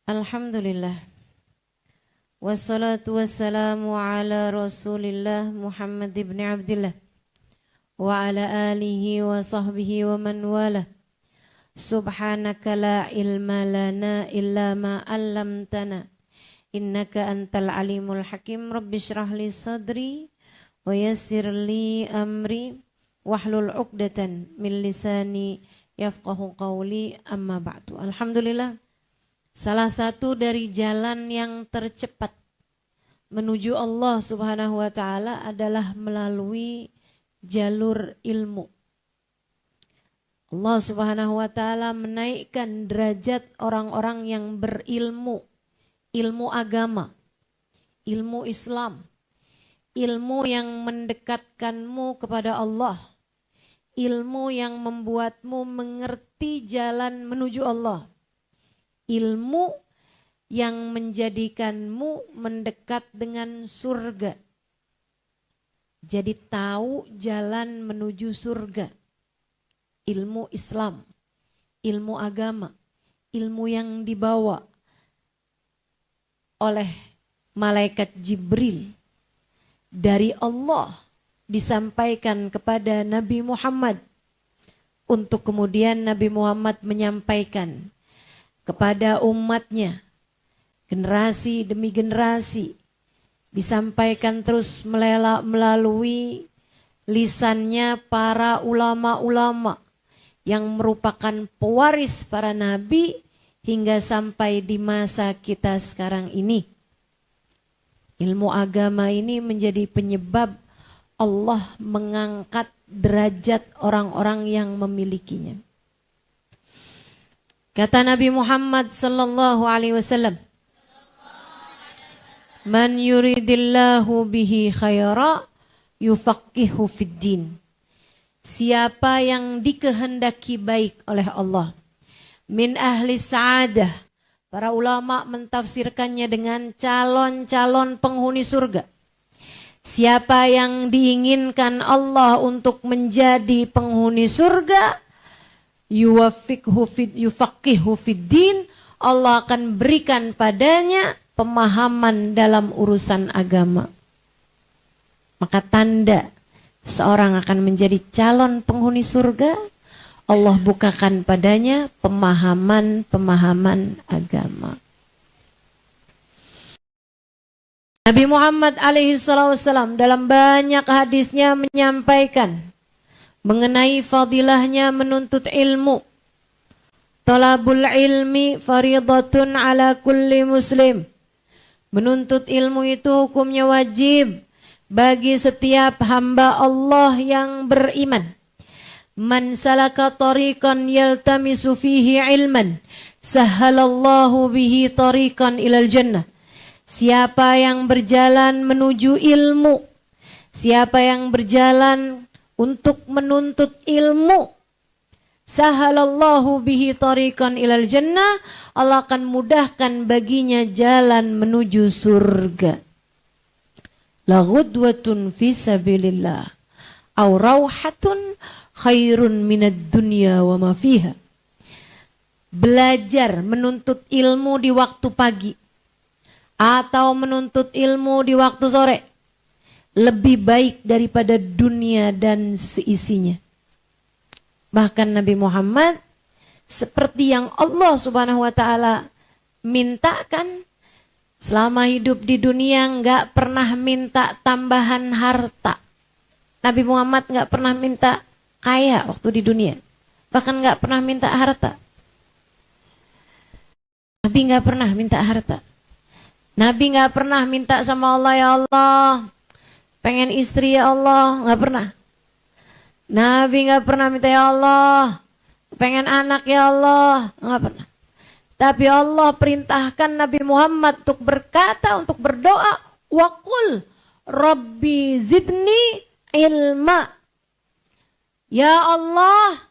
Alhamdulillah. Wassalatu wassalamu ala Rasulillah Muhammad ibn Abdillah wa ala alihi wa sahbihi wa man wala. Subhanaka la ilma lana illa ma 'allamtana innaka antal alimul hakim. Rabbi shrah li sadri wa yassir li amri wahlul 'uqdatan min lisani yafqahu qawli, amma ba'du. Alhamdulillah, salah satu dari jalan yang tercepat menuju Allah Subhanahu wa ta'ala adalah melalui jalur ilmu. Allah Subhanahu wa ta'ala menaikkan derajat orang-orang yang berilmu, ilmu agama, ilmu Islam, ilmu yang mendekatkanmu kepada Allah, ilmu yang membuatmu mengerti jalan menuju Allah, ilmu yang menjadikanmu mendekat dengan surga. Jadi tahu jalan menuju surga. Ilmu Islam, ilmu agama, ilmu yang dibawa oleh malaikat Jibril dari Allah disampaikan kepada Nabi Muhammad, untuk kemudian Nabi Muhammad menyampaikan kepada umatnya, generasi demi generasi, disampaikan terus melalui lisannya para ulama-ulama yang merupakan pewaris para nabi hingga sampai di masa kita sekarang ini. Ilmu agama ini menjadi penyebab Allah mengangkat derajat orang-orang yang memilikinya. Kata Nabi Muhammad sallallahu alaihi wasallam, "Man yuridillahu bihi khaira yufaqihu fid din." Siapa yang dikehendaki baik oleh Allah, min ahli sa'adah. Para ulama mentafsirkannya dengan calon-calon penghuni surga. Siapa yang diinginkan Allah untuk menjadi penghuni surga, yufaqihu fid din, Allah akan berikan padanya pemahaman dalam urusan agama. Maka tanda seorang akan menjadi calon penghuni surga, Allah bukakan padanya pemahaman-pemahaman agama. Nabi Muhammad alaihissalam dalam banyak hadisnya menyampaikan mengenai fadilahnya menuntut ilmu. Talabul ilmi faridatun ala kulli muslim. Menuntut ilmu itu hukumnya wajib bagi setiap hamba Allah yang beriman. Man salaka tariqan yaltamisu fihi ilman, sahhalallahu bihi tariqan ilal jannah. Siapa yang berjalan menuju ilmu, siapa yang berjalan untuk menuntut ilmu, sahhalallahu bihi tariqan ilal jannah, Allah akan mudahkan baginya jalan menuju surga. La ghudwatun fi sabilillah aw rauhatun khairun minad dunya wa ma fiha. Belajar menuntut ilmu di waktu pagi atau menuntut ilmu di waktu sore lebih baik daripada dunia dan seisinya. Bahkan Nabi Muhammad, seperti yang Allah Subhanahu wa ta'ala mintakan, selama hidup di dunia nggak pernah minta tambahan harta. Nabi Muhammad nggak pernah minta kaya waktu di dunia, bahkan nggak pernah minta harta. Nabi nggak pernah minta harta. Nabi nggak pernah minta sama Allah, ya Allah, pengen istri ya Allah, nggak pernah. Nabi nggak pernah minta, ya Allah, pengen anak ya Allah, nggak pernah. Tapi Allah perintahkan Nabi Muhammad untuk berkata, untuk berdoa, waqul Rabbi zidni ilma. Ya Allah,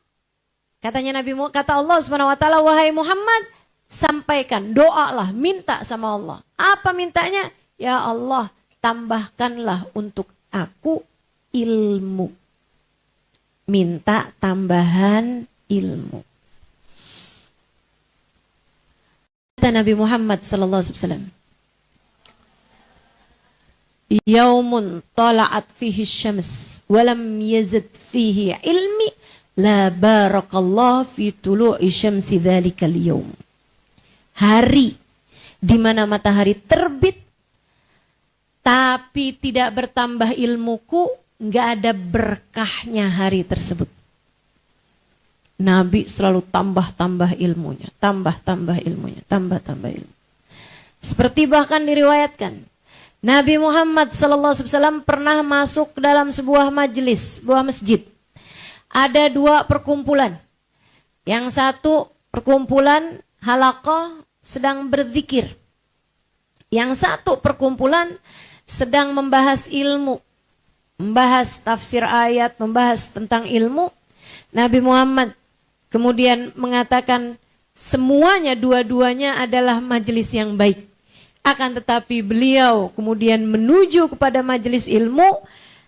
katanya kata Allah Subhanahu wa ta'ala, wahai Muhammad, sampaikan, doalah, minta sama Allah. Apa mintanya? Ya Allah, tambahkanlah untuk aku ilmu. Minta tambahan ilmu. Kata Nabi Muhammad sallallahu alaihi wasallam, "Yaumun tala'at fihi syams wa lam yazid fihi ilmi la barakallahu fi tulu'i syamsi dzalikal yaum." Hari di mana matahari terbit tapi tidak bertambah ilmuku, nggak ada berkahnya hari tersebut. Nabi selalu tambah ilmunya, tambah ilmunya, tambah ilmu. Seperti bahkan diriwayatkan, Nabi Muhammad SAW pernah masuk ke dalam sebuah majelis, sebuah masjid. Ada dua perkumpulan. Yang satu perkumpulan halaqah sedang berzikir. Yang satu perkumpulan sedang membahas ilmu, membahas tafsir ayat, membahas tentang ilmu. Nabi Muhammad kemudian mengatakan semuanya dua-duanya adalah majelis yang baik. Akan tetapi beliau kemudian menuju kepada majelis ilmu,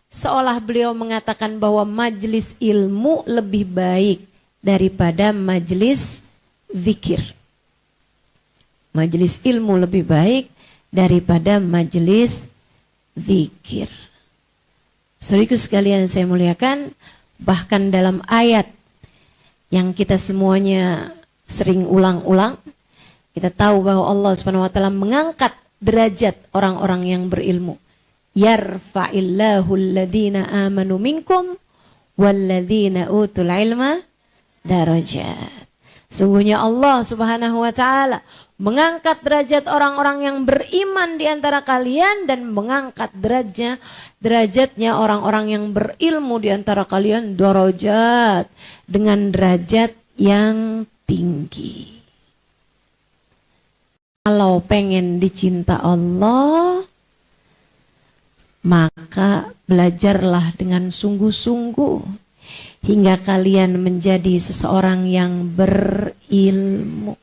seolah beliau mengatakan bahwa majelis ilmu lebih baik daripada majelis zikir. Majelis ilmu lebih baik daripada majelis zikir. Saudaraku sekalian yang saya muliakan, bahkan dalam ayat yang kita semuanya sering ulang-ulang, kita tahu bahwa Allah Subhanahu wa taala mengangkat derajat orang-orang yang berilmu. Yarfa'illahu alladhina amanu minkum walladhina utul ilma darajat. Sungguhnya Allah Subhanahu wa taala mengangkat derajat orang-orang yang beriman di antara kalian dan mengangkat derajatnya orang-orang yang berilmu di antara kalian, darajat, dengan derajat yang tinggi. Kalau pengen dicinta Allah, maka belajarlah dengan sungguh-sungguh hingga kalian menjadi seseorang yang berilmu.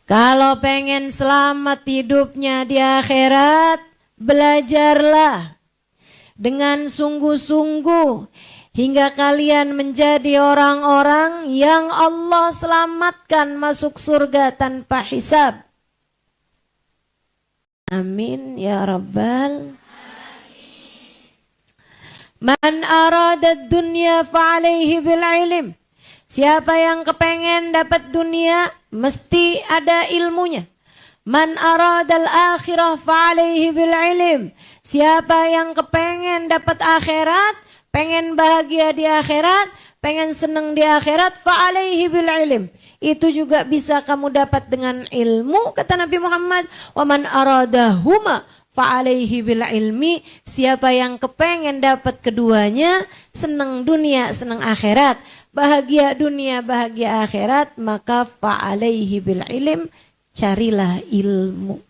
Kalau pengen selamat hidupnya di akhirat, belajarlah dengan sungguh-sungguh hingga kalian menjadi orang-orang yang Allah selamatkan masuk surga tanpa hisab. Amin ya rabbal. Man arada dunya fa'alaihi bil ilm. Siapa yang kepengen dapat dunia, mesti ada ilmunya. Man aradal akhirah fa'alaihi bil ilm. Siapa yang kepengen dapat akhirat, pengen bahagia di akhirat, pengen senang di akhirat, fa'alaihi bil ilm. Itu juga bisa kamu dapat dengan ilmu, kata Nabi Muhammad. Wa man aradahuma fa'alaihi bil ilmi. Siapa yang kepengen dapat keduanya, senang dunia, senang akhirat, bahagia dunia, bahagia akhirat, maka fa'alaihi bil ilm, carilah ilmu.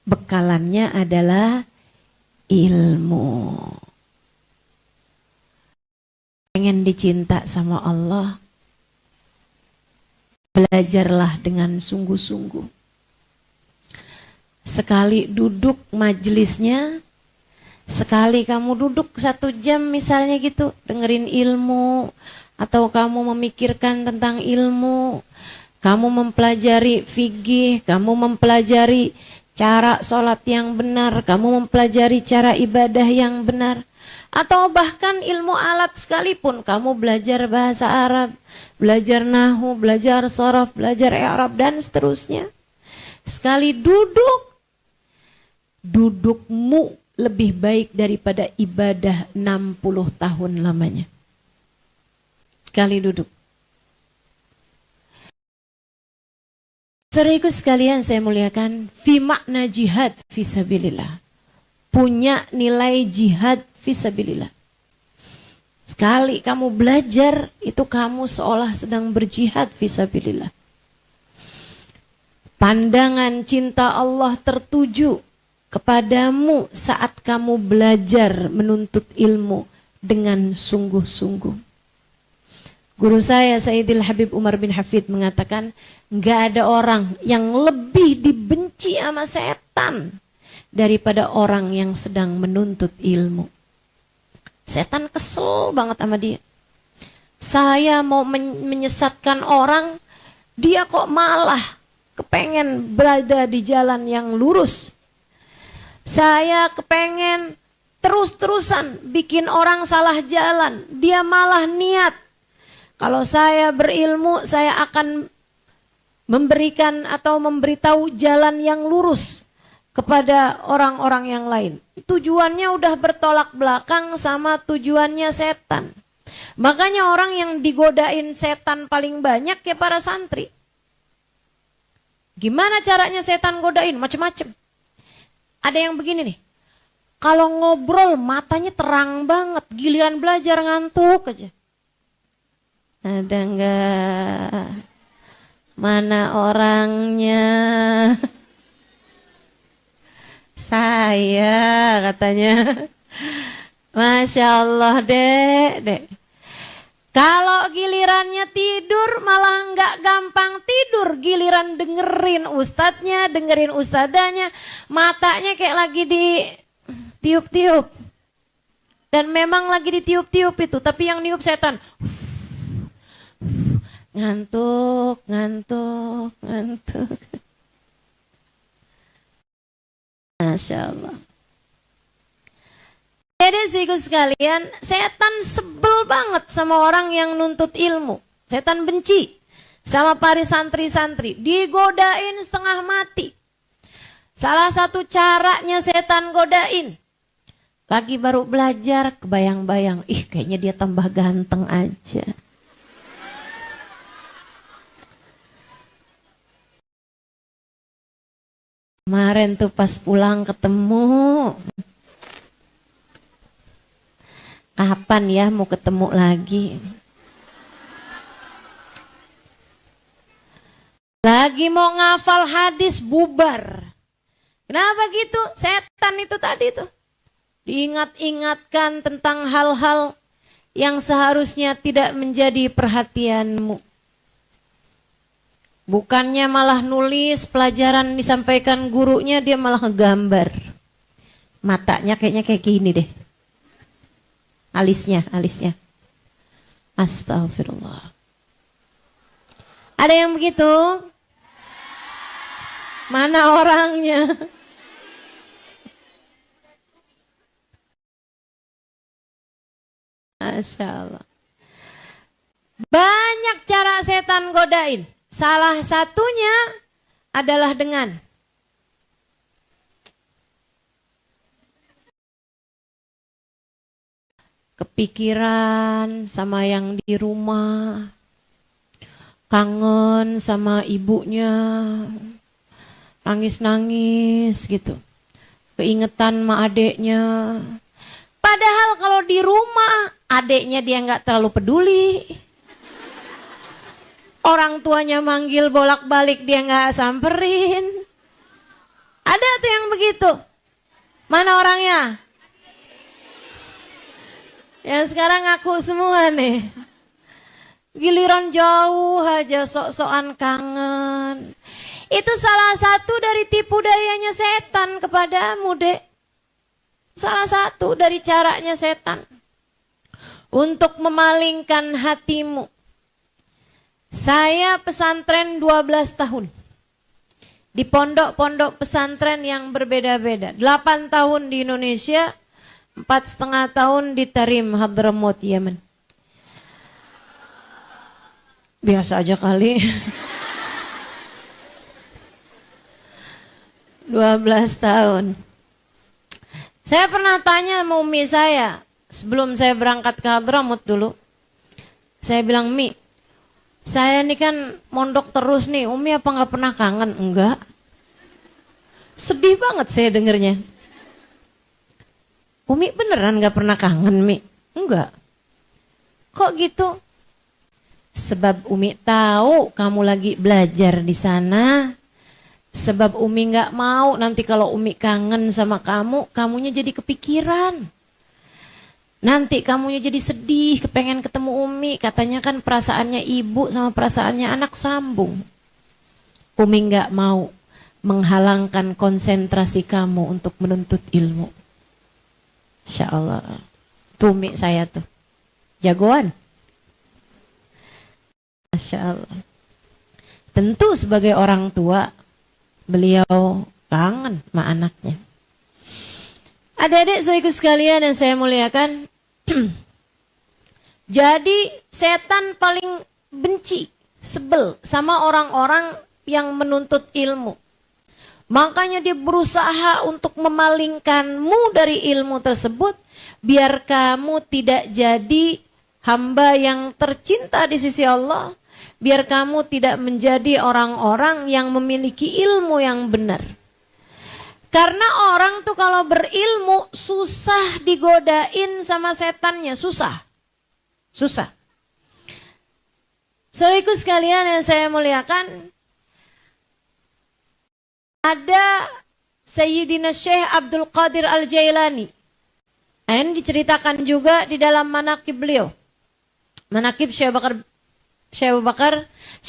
Bekalannya adalah ilmu. Pengen dicinta sama Allah, belajarlah dengan sungguh-sungguh. Sekali duduk majelisnya, sekali kamu duduk 1 jam misalnya gitu, dengerin ilmu, atau kamu memikirkan tentang ilmu, kamu mempelajari fikih, kamu mempelajari cara sholat yang benar, kamu mempelajari cara ibadah yang benar, atau bahkan ilmu alat sekalipun, kamu belajar bahasa Arab, belajar nahwu, belajar sharaf, belajar i'rab, dan seterusnya. Sekali dudukmu lebih baik daripada ibadah 60 tahun lamanya. Sekali duduk. Saudaraku sekalian saya muliakan, fi makna jihad fisabilillah. Punya nilai jihad fisabilillah. Sekali kamu belajar, itu kamu seolah sedang berjihad fisabilillah. Pandangan cinta Allah tertuju kepadamu saat kamu belajar menuntut ilmu dengan sungguh-sungguh. Guru saya Sayyidil Habib Umar bin Hafid mengatakan, enggak ada orang yang lebih dibenci sama setan daripada orang yang sedang menuntut ilmu. Setan kesel banget sama dia. Saya mau menyesatkan orang, Dia kok malah kepengen berada di jalan yang lurus. Saya kepengen terus-terusan bikin orang salah jalan. Dia malah niat, kalau saya berilmu, saya akan memberikan atau memberitahu jalan yang lurus kepada orang-orang yang lain. Tujuannya udah bertolak belakang sama tujuannya setan. Makanya orang yang digodain setan paling banyak ya para santri. Gimana caranya setan godain? Macem-macem. Ada yang begini nih. Kalau ngobrol matanya terang banget. Giliran belajar ngantuk aja. Ada enggak? Mana orangnya? Saya katanya. Masya Allah dek. Kalau gilirannya tidur malah nggak gampang tidur. Giliran dengerin ustadznya, dengerin ustadzanya, matanya kayak lagi ditiup-tiup. Dan memang lagi ditiup-tiup itu, tapi yang niup setan. Ngantuk. Masya Allah. Jadi sihku sekalian, setan sebel banget sama orang yang nuntut ilmu. Setan benci sama para santri-santri. Digodain setengah mati. Salah satu caranya setan godain. Lagi baru belajar, kebayang-bayang. Ih, kayaknya dia tambah ganteng aja. Kemarin tuh pas pulang ketemu. Kapan ya mau ketemu lagi? Lagi mau ngafal hadis bubar. Kenapa gitu? Setan itu tadi tuh. Diingat-ingatkan tentang hal-hal yang seharusnya tidak menjadi perhatianmu. Bukannya malah nulis pelajaran disampaikan gurunya, dia malah ngegambar. Matanya kayaknya kayak gini deh. Alisnya. Astagfirullah. Ada yang begitu? Mana orangnya? Masya Allah. Banyak cara setan godain. Salah satunya adalah dengan kepikiran sama yang di rumah, kangen sama ibunya, nangis-nangis gitu, keingetan sama adeknya. Padahal kalau di rumah adeknya dia nggak terlalu peduli, orang tuanya manggil bolak-balik dia nggak samperin. Ada tuh yang begitu. Mana orangnya? Yang sekarang ngaku semua nih. Giliran jauh aja sok-sokan kangen. Itu salah satu dari tipu dayanya setan kepadamu, Dek. Salah satu dari caranya setan untuk memalingkan hatimu. Saya pesantren 12 tahun. Di pondok-pondok pesantren yang berbeda-beda. 8 tahun di Indonesia, 4,5 tahun di Tarim, Hadramaut, Yaman. Biasa aja kali. 12 tahun. Saya pernah tanya sama Umi saya, sebelum saya berangkat ke Hadramaut dulu. Saya bilang, Mi, saya ini kan mondok terus nih, Umi apa gak pernah kangen? Enggak. Sedih banget saya dengernya. Umi beneran gak pernah kangen, Mi? Enggak. Kok gitu? Sebab Umi tahu kamu lagi belajar di sana. Sebab Umi gak mau nanti kalau Umi kangen sama kamu, kamunya jadi kepikiran. Nanti kamunya jadi sedih, kepengen ketemu Umi. Katanya kan perasaannya ibu sama perasaannya anak sambung. Umi gak mau menghalangkan konsentrasi kamu untuk menuntut ilmu. Insya Allah. Tuh Umi saya tuh. Jagoan. Masya Allah. Tentu sebagai orang tua, beliau kangen sama anaknya. Adik-adik saudaraku sekalian yang saya muliakan, jadi setan paling benci, sebel sama orang-orang yang menuntut ilmu. Makanya dia berusaha untuk memalingkanmu dari ilmu tersebut, biar kamu tidak jadi hamba yang tercinta di sisi Allah, biar kamu tidak menjadi orang-orang yang memiliki ilmu yang benar. Karena orang tuh kalau berilmu susah digodain sama setannya, susah. Saudaraku sekalian yang saya muliakan, ada Sayyidina Syekh Abdul Qadir Al-Jailani. Ini diceritakan juga di dalam manaqib beliau. Manaqib Syekh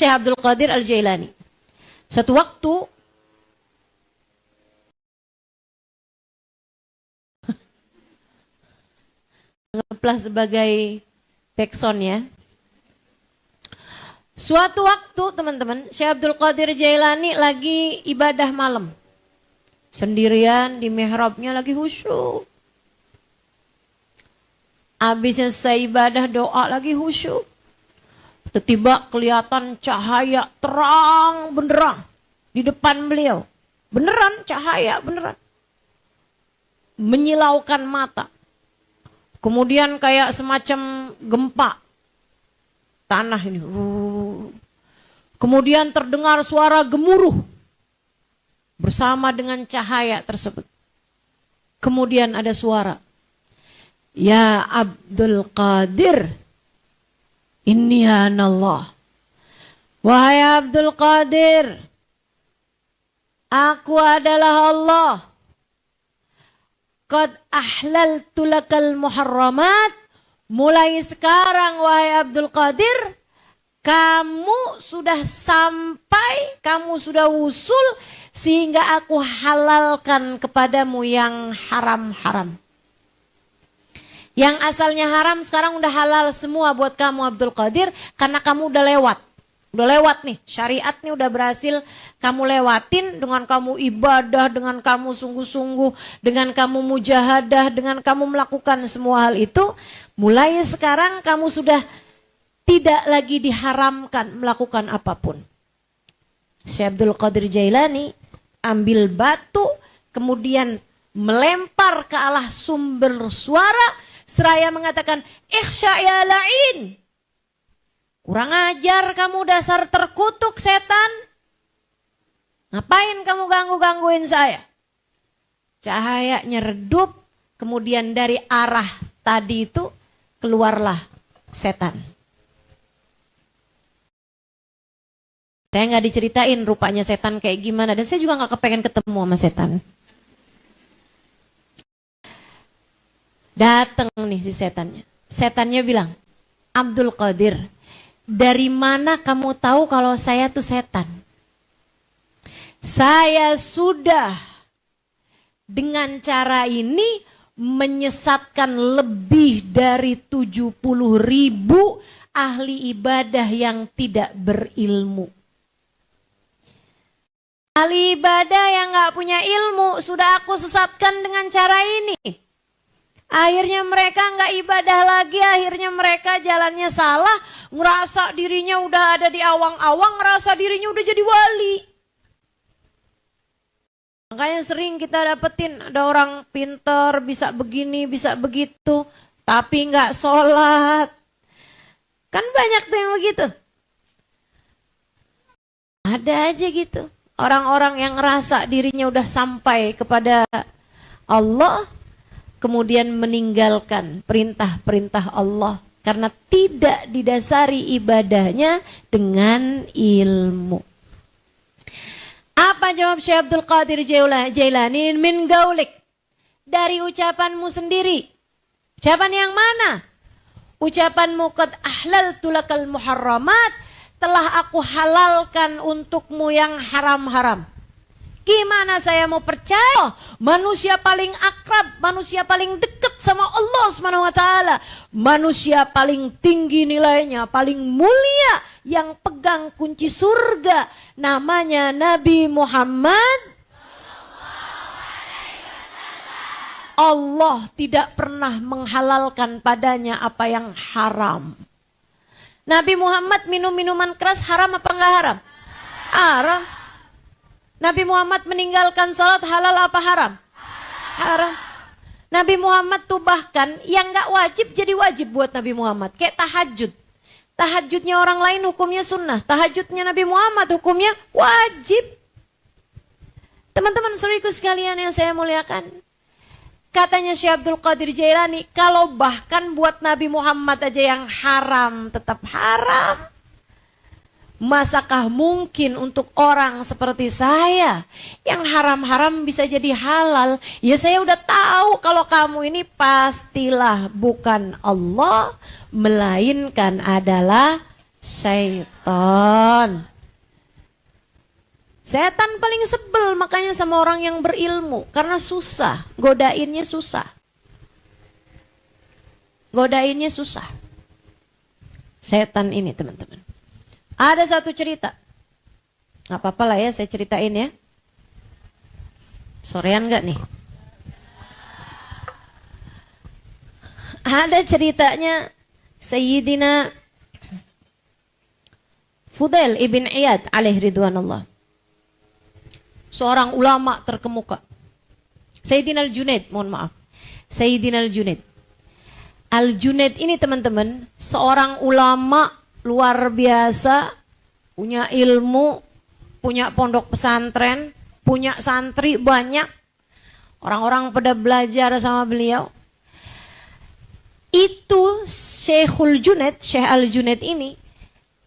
Abdul Qadir Al-Jailani. Suatu waktu ngeplas sebagai backsound ya. Suatu waktu teman-teman, Syekh Abdul Qadir Jailani lagi ibadah malam. Sendirian di mihrabnya lagi khusyuk. Habis selesai ibadah doa lagi khusyuk. Tiba-tiba kelihatan cahaya terang benderang di depan beliau. Beneran cahaya, beneran. Menyilaukan mata. Kemudian kayak semacam gempa. Tanah ini. Kemudian terdengar suara gemuruh bersama dengan cahaya tersebut. Kemudian ada suara, "Ya Abdul Qadir, inni anallah." Wahai Abdul Qadir, aku adalah Allah. Qad ahlaltu lakal muharramat. Mulai sekarang wahai Abdul Qadir, kamu sudah sampai, kamu sudah wusul sehingga aku halalkan kepadamu yang haram-haram. Yang asalnya haram sekarang udah halal semua buat kamu Abdul Qadir, karena kamu udah lewat. Udah lewat nih, syariat nih udah berhasil kamu lewatin dengan kamu ibadah, dengan kamu sungguh-sungguh, dengan kamu mujahadah, dengan kamu melakukan semua hal itu. Mulai sekarang kamu sudah tidak lagi diharamkan melakukan apapun. Syekh Abdul Qadir Jailani ambil batu, kemudian melempar ke arah sumber suara, seraya mengatakan, "Ikhsya ya la'in." Kurang ajar kamu dasar terkutuk setan. Ngapain kamu ganggu-gangguin saya? Cahayanya redup, kemudian dari arah tadi itu keluarlah setan. Saya nggak diceritain rupanya setan kayak gimana, dan saya juga nggak kepengen ketemu sama setan. Datang nih si setannya. Setannya bilang, "Abdul Qadir, dari mana kamu tahu kalau saya tuh setan? Saya sudah dengan cara ini menyesatkan lebih dari 70.000 ahli ibadah yang tidak berilmu. Ahli ibadah yang gak punya ilmu sudah aku sesatkan dengan cara ini. Akhirnya mereka gak ibadah lagi, akhirnya mereka jalannya salah, ngerasa dirinya udah ada di awang-awang, ngerasa dirinya udah jadi wali. Makanya sering kita dapetin ada orang pinter, bisa begini, bisa begitu, tapi gak sholat. Kan banyak tuh yang begitu. Ada aja gitu. Orang-orang yang ngerasa dirinya udah sampai kepada Allah, kemudian meninggalkan perintah-perintah Allah karena tidak didasari ibadahnya dengan ilmu. Apa jawab Syekh Abdul Qadir Jailani? Min gaulik, dari ucapanmu sendiri. Ucapan yang mana? Ucapanmu qad ahlaltu lakal muharramat, telah aku halalkan untukmu yang haram-haram. Gimana saya mau percaya? Manusia paling akrab, manusia paling dekat sama Allah SWT, manusia paling tinggi nilainya, paling mulia yang pegang kunci surga. Namanya Nabi Muhammad. Allah tidak pernah menghalalkan padanya apa yang haram. Nabi Muhammad minum minuman keras haram apa enggak haram? Haram. Nabi Muhammad meninggalkan salat halal apa haram? Haram. Nabi Muhammad tuh bahkan yang enggak wajib jadi wajib buat Nabi Muhammad. Kayak tahajud. Tahajudnya orang lain hukumnya sunnah. Tahajudnya Nabi Muhammad hukumnya wajib. Teman-teman saudaraku sekalian yang saya muliakan. Katanya Syekh Abdul Qadir Jailani, kalau bahkan buat Nabi Muhammad aja yang haram tetap haram, masakah mungkin untuk orang seperti saya yang haram-haram bisa jadi halal? Ya saya udah tahu kalau kamu ini pastilah bukan Allah, melainkan adalah syaitan. Setan paling sebel makanya sama orang yang berilmu. Karena susah, godainnya susah. Godainnya susah. Setan ini teman-teman. Ada satu cerita. Gak apa-apa lah ya saya ceritain ya. Sorean gak nih? Ada ceritanya Sayyidina Fudail ibn Iyad alaihi ridwanullah. Seorang ulama terkemuka. Sayyidina Al-Junaid, mohon maaf. Sayyidina Al-Junaid. Al-Junaid ini teman-teman, seorang ulama luar biasa, punya ilmu, punya pondok pesantren, punya santri banyak. Orang-orang pada belajar sama beliau. Itu Syekhul Junaid, Syekh Al-Junaid ini,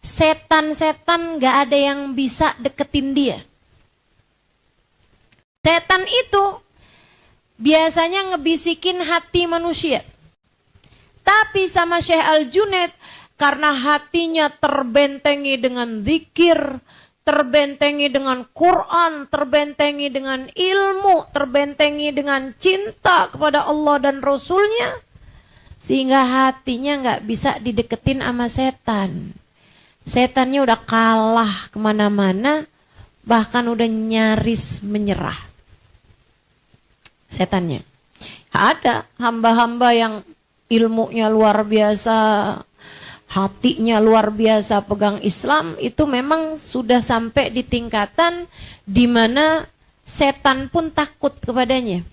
setan-setan gak ada yang bisa deketin dia. Setan itu biasanya ngebisikin hati manusia. Tapi sama Syekh Al-Junaid, karena hatinya terbentengi dengan zikir, terbentengi dengan Quran, terbentengi dengan ilmu, terbentengi dengan cinta kepada Allah dan Rasulnya, sehingga hatinya nggak bisa dideketin sama setan. Setannya udah kalah kemana-mana, bahkan udah nyaris menyerah. Setannya. Ada hamba-hamba yang ilmunya luar biasa, hatinya luar biasa pegang Islam, itu memang sudah sampai di tingkatan di mana setan pun takut kepadanya.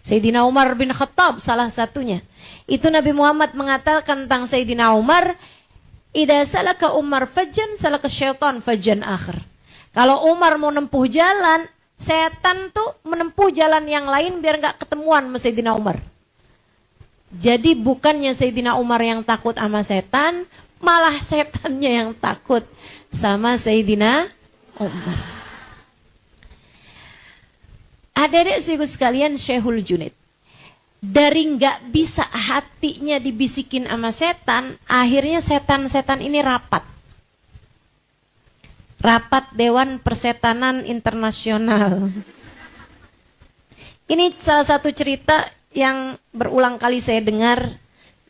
Sayyidina Umar bin Khattab salah satunya. Itu Nabi Muhammad mengatakan tentang Sayyidina Umar, "Idza salaka Umar fajjan, salaka syaitan fajjan akhir." Kalau Umar mau nempuh jalan, setan tuh menempuh jalan yang lain biar gak ketemuan sama Sayyidina Umar. Jadi bukannya Sayyidina Umar yang takut sama setan, malah setannya yang takut sama Sayyidina Umar. Adik-adik sekalian, Syekhul Junaid dari gak bisa hatinya dibisikin sama setan, akhirnya setan-setan ini rapat. Rapat Dewan Persetanan Internasional. Ini salah satu cerita yang berulang kali saya dengar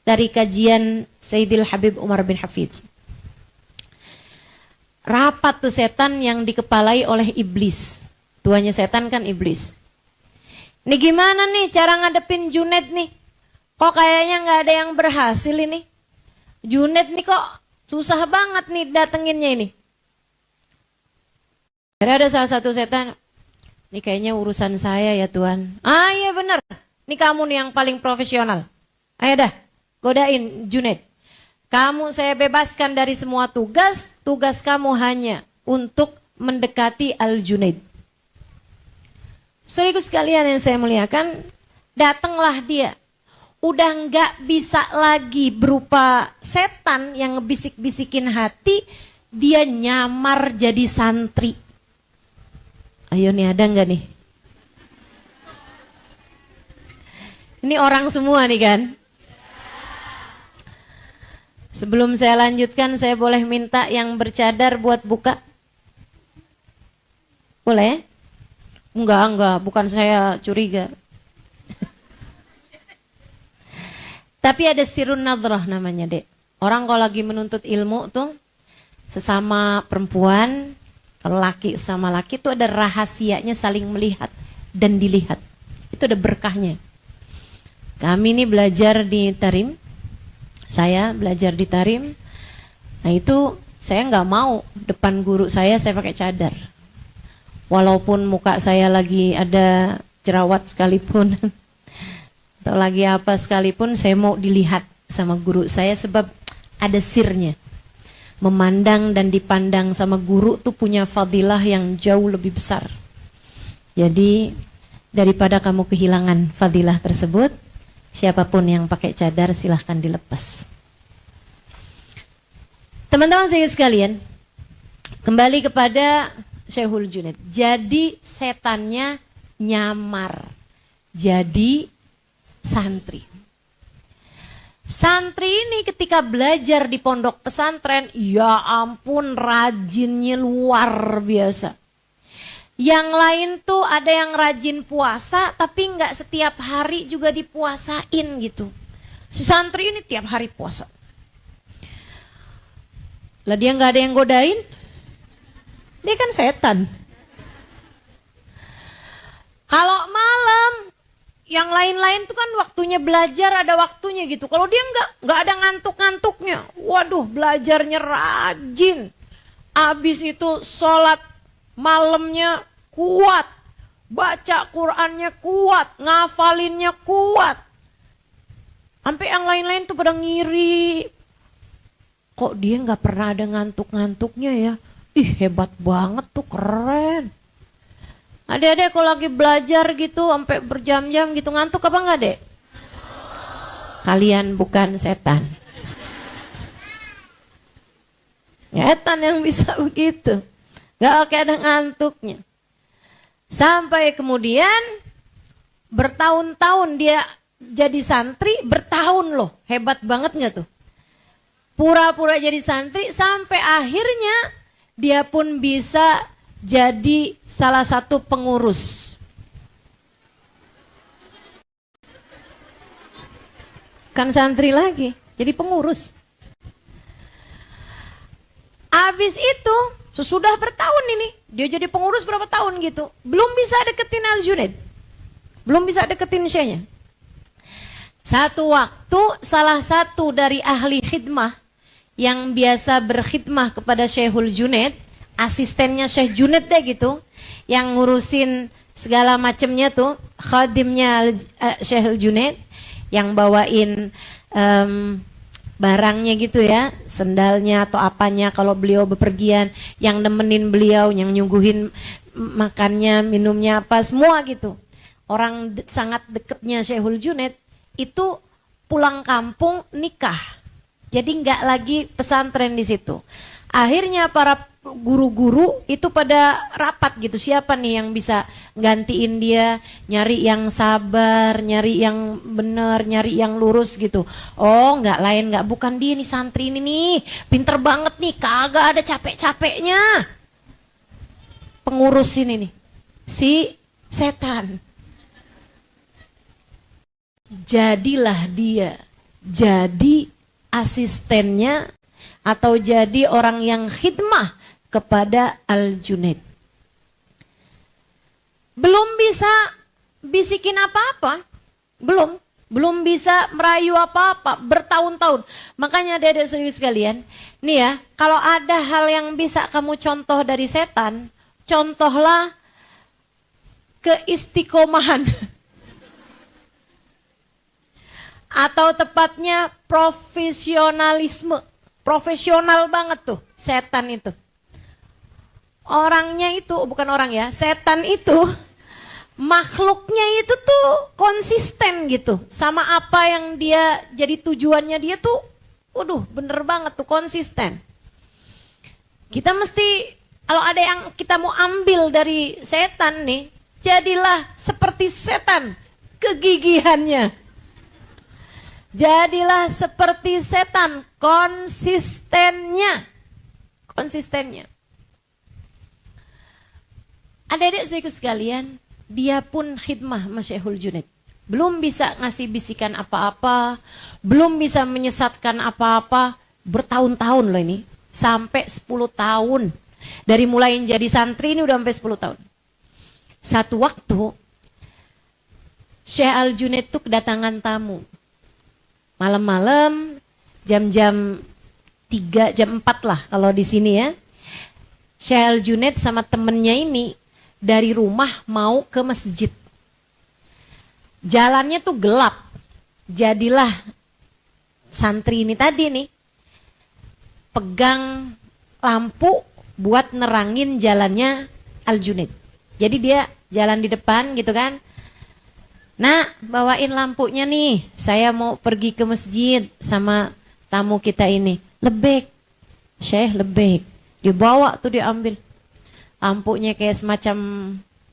dari kajian Sayyidil Habib Umar bin Hafidz. Rapat tuh setan yang dikepalai oleh iblis. Tuannya setan kan iblis. Ini gimana nih cara ngadepin Junaid nih? Kok kayaknya nggak ada yang berhasil ini? Junaid nih kok susah banget nih datenginnya ini. Ada salah satu setan, ini kayaknya urusan saya ya Tuhan. Ah iya benar, ini kamu nih yang paling profesional. Ayo dah, godain Junaid. Kamu saya bebaskan dari semua tugas, tugas kamu hanya untuk mendekati Al-Junaid. Saudaraku sekalian yang saya muliakan, datanglah dia. Udah nggak bisa lagi berupa setan yang ngebisik-bisikin hati, dia nyamar jadi santri. Ayo nih, ada nggak nih? Ini orang semua nih kan? Sebelum saya lanjutkan, saya boleh minta yang bercadar buat buka? Boleh? Enggak, bukan saya curiga. Tapi ada sirun nadrah namanya, Dek. Orang kalau lagi menuntut ilmu tuh, sesama perempuan, kalau laki sama laki itu ada rahasianya saling melihat dan dilihat. Itu ada berkahnya. Kami ini belajar di Tarim, saya belajar di Tarim. Nah itu saya nggak mau depan guru saya pakai cadar. Walaupun muka saya lagi ada jerawat sekalipun, atau lagi apa sekalipun, saya mau dilihat sama guru saya sebab ada sirnya. Memandang dan dipandang sama guru tuh punya fadilah yang jauh lebih besar. Jadi daripada kamu kehilangan fadilah tersebut, siapapun yang pakai cadar silahkan dilepas. Teman-teman saya sekalian, kembali kepada Syekhul Junaid. Jadi setannya nyamar jadi santri. Santri ini ketika belajar di pondok pesantren, ya ampun rajinnya luar biasa. Yang lain tuh ada yang rajin puasa tapi nggak setiap hari juga dipuasain gitu. Si santri ini tiap hari puasa. Lah dia nggak ada yang godain, dia kan setan. Kalau malam yang lain-lain tuh kan waktunya belajar, ada waktunya gitu. Kalau dia nggak ada ngantuk-ngantuknya. Waduh, belajarnya rajin. Abis itu sholat malamnya kuat, baca Qur'annya kuat, ngafalinnya kuat. Sampai yang lain-lain tuh pada ngiri. Kok dia nggak pernah ada ngantuk-ngantuknya ya? Ih, hebat banget tuh, keren. Adik-adik kalau lagi belajar gitu sampai berjam-jam gitu ngantuk apa enggak, Dek? Kalian bukan setan. Setan yang bisa begitu. Gak oke ada ngantuknya. Sampai kemudian bertahun-tahun dia jadi santri, bertahun loh. Hebat banget gak tuh? Pura-pura jadi santri sampai akhirnya dia pun bisa jadi salah satu pengurus. Kan santri lagi, jadi pengurus. Abis itu, sesudah bertahun ini, dia jadi pengurus berapa tahun gitu. Belum bisa deketin Al-Junaid. Belum bisa deketin Syekhnya. Satu waktu, salah satu dari ahli khidmah yang biasa berkhidmah kepada Syekhul Junaid, asistennya Syekh Junaid deh gitu, yang ngurusin segala macamnya tuh, khadimnya Syekh Junaid, yang bawain barangnya gitu ya, sendalnya atau apanya kalau beliau bepergian, yang nemenin beliau, yang nyuguhin makannya, minumnya apa, semua gitu. Orang sangat deketnya Syekhul Junaid itu pulang kampung nikah, jadi nggak lagi pesantren di situ. Akhirnya para guru-guru itu pada rapat gitu, siapa nih yang bisa gantiin dia, nyari yang sabar, nyari yang benar, nyari yang lurus gitu. Oh nggak lain nggak bukan dia nih, santri ini nih pinter banget nih, kagak ada capek-capeknya. Pengurus ini nih si setan. Jadilah dia jadi asistennya atau jadi orang yang khidmah kepada Al-Junaid. Belum bisa bisikin apa-apa, belum bisa merayu apa-apa, bertahun-tahun. Makanya adik-adik saudara sekalian, nih ya, kalau ada hal yang bisa kamu contoh dari setan, contohlah keistiqomahan. Atau tepatnya profesionalisme. Profesional banget tuh setan itu. Orangnya itu, bukan orang ya, setan itu makhluknya itu tuh konsisten gitu. Sama apa yang dia jadi tujuannya dia tuh, waduh bener banget tuh, konsisten. Kita mesti, kalau ada yang kita mau ambil dari setan nih, jadilah seperti setan kegigihannya. Jadilah seperti setan, konsistennya. Adik-adik saudara sekalian, dia pun khidmah sama Syekhul Junaid. Belum bisa ngasih bisikan apa-apa, belum bisa menyesatkan apa-apa, bertahun-tahun loh ini. sampai 10 tahun. Dari mulai jadi santri ini udah sampai 10 tahun. Satu waktu Syekh Al-Junaid tuh kedatangan tamu. Malam-malam jam-jam 3, jam 4 lah kalau di sini ya. Syekh Al-Junaid sama temennya ini dari rumah mau ke masjid. Jalannya tuh gelap. Jadilah santri ini tadi nih pegang lampu buat nerangin jalannya Al-Junaid. Jadi dia jalan di depan gitu kan. Nah, bawain lampunya nih. Saya mau pergi ke masjid sama tamu kita ini. Lebek. Syekh lebek. Dibawa tuh diambil. Lampunya kayak semacam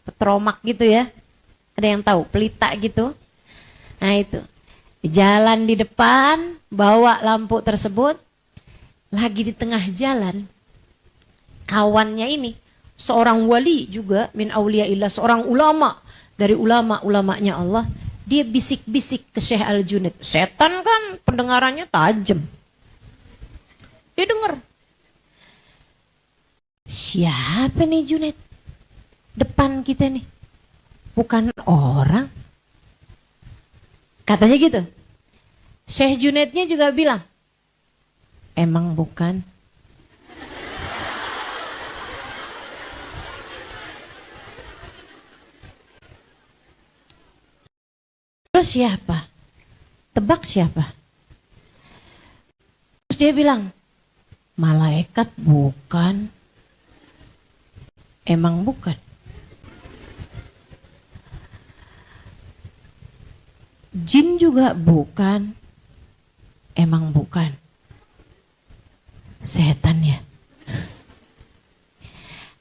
petromak gitu ya. Ada yang tahu? Pelita gitu. Nah itu. Jalan di depan, bawa lampu tersebut. Lagi di tengah jalan. Kawannya ini. Seorang wali juga. Min auliyaillah. Seorang ulama. Dari ulama-ulamanya Allah. Dia bisik-bisik ke Syekh Al-Junaid. Setan kan pendengarannya tajam. Dia dengar. Siapa nih Junaid? Depan kita nih. Bukan orang. Katanya gitu. Syekh Junaidnya juga bilang. Emang bukan. Terus siapa? Tebak siapa? Terus dia bilang, malaikat bukan. Emang bukan. Jin juga bukan. Emang bukan. Setan ya.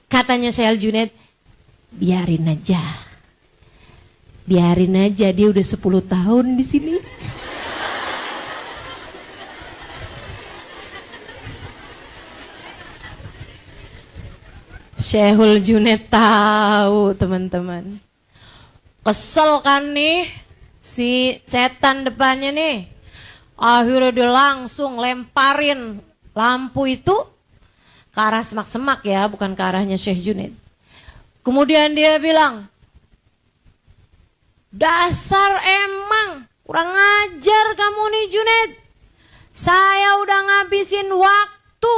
Katanya Syekh Al-Junaid, biarin aja. Biarin aja, dia udah 10 tahun di sini. Syekhul Junaid tahu teman-teman. Kesel kan nih si setan depannya nih. Akhirnya dia langsung lemparin lampu itu ke arah semak-semak ya, bukan ke arahnya Syekh Junaid. Kemudian dia bilang, dasar emang kurang ajar kamu nih Junaid. Saya udah ngabisin waktu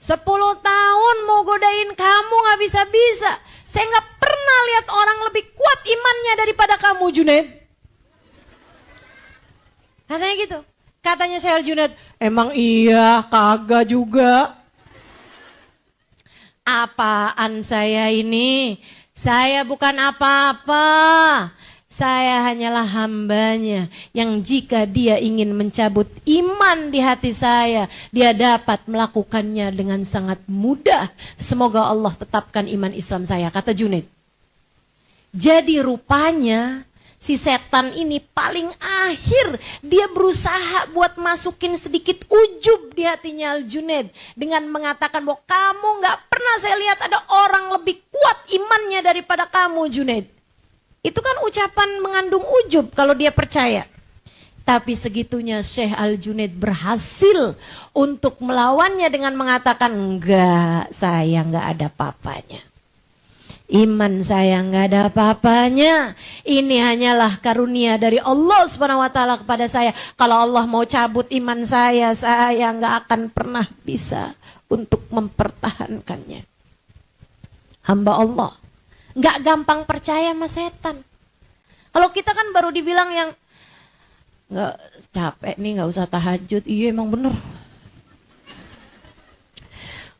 10 tahun mau godain kamu gak bisa-bisa. Saya gak pernah lihat orang lebih kuat imannya daripada kamu Junaid. Katanya gitu. Katanya Syekh Junaid, emang iya kagak juga. Apaan saya ini? Saya bukan apa-apa. Saya hanyalah hambanya yang jika dia ingin mencabut iman di hati saya, dia dapat melakukannya dengan sangat mudah. Semoga Allah tetapkan iman Islam saya, kata Junaid. Jadi rupanya si setan ini paling akhir dia berusaha buat masukin sedikit ujub di hatinya Al-Junaid dengan mengatakan bahwa kamu gak pernah saya lihat ada orang lebih kuat imannya daripada kamu Junaid. Itu kan ucapan mengandung ujub kalau dia percaya. Tapi segitunya Syekh Al-Junaid berhasil untuk melawannya dengan mengatakan, enggak, saya enggak ada apa-apanya. Iman saya enggak ada apa-apanya. Ini hanyalah karunia dari Allah SWT kepada saya. Kalau Allah mau cabut iman saya enggak akan pernah bisa untuk mempertahankannya. Hamba Allah nggak gampang percaya sama setan. Kalau kita kan baru dibilang yang nggak capek nih, nggak usah tahajud. Iya emang bener.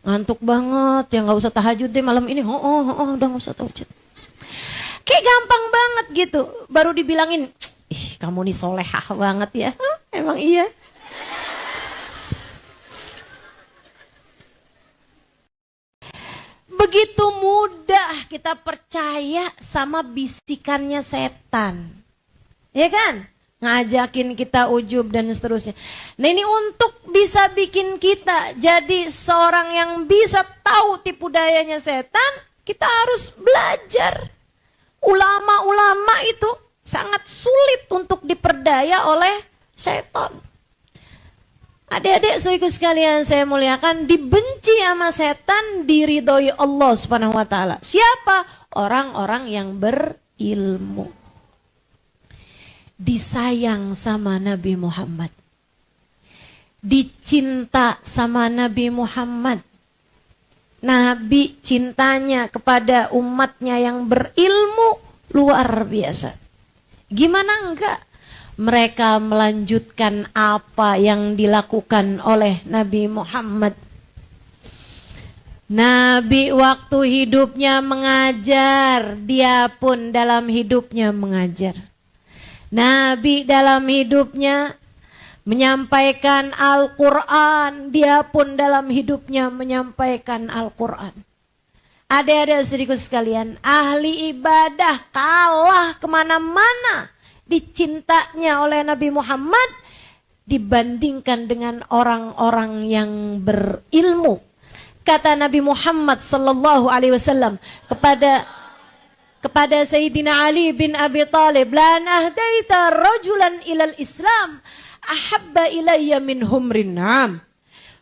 Ngantuk banget, ya nggak usah tahajud deh malam ini. Udah nggak usah tahajud. Kayak gampang banget gitu. Baru dibilangin, ih kamu nih solehah banget ya. Emang iya. Begitu mudah kita percaya sama bisikannya setan. Ya kan? Ngajakin kita ujub dan seterusnya. Nah ini untuk bisa bikin kita jadi seorang yang bisa tahu tipu dayanya setan, kita harus belajar. Ulama-ulama itu sangat sulit untuk diperdaya oleh setan. Adik-adik saudaraku sekalian saya muliakan, dibenci sama setan, diridhoi Allah Subhanahu wa taala. Siapa? Orang-orang yang berilmu. Disayang sama Nabi Muhammad. Dicinta sama Nabi Muhammad. Nabi cintanya kepada umatnya yang berilmu luar biasa. Gimana enggak? Mereka melanjutkan apa yang dilakukan oleh Nabi Muhammad. Nabi waktu hidupnya mengajar, dia pun dalam hidupnya mengajar. Nabi dalam hidupnya menyampaikan Al-Quran, dia pun dalam hidupnya menyampaikan Al-Quran. Adik-adik saudaraku sekalian, ahli ibadah kalah kemana-mana dicintanya oleh Nabi Muhammad dibandingkan dengan orang-orang yang berilmu. Kata Nabi Muhammad sallallahu alaihi wasallam kepada Sayyidina Ali bin Abi Thalib, la nahdaita rajulan ilal Islam ahabba ilayya min humrin na'am.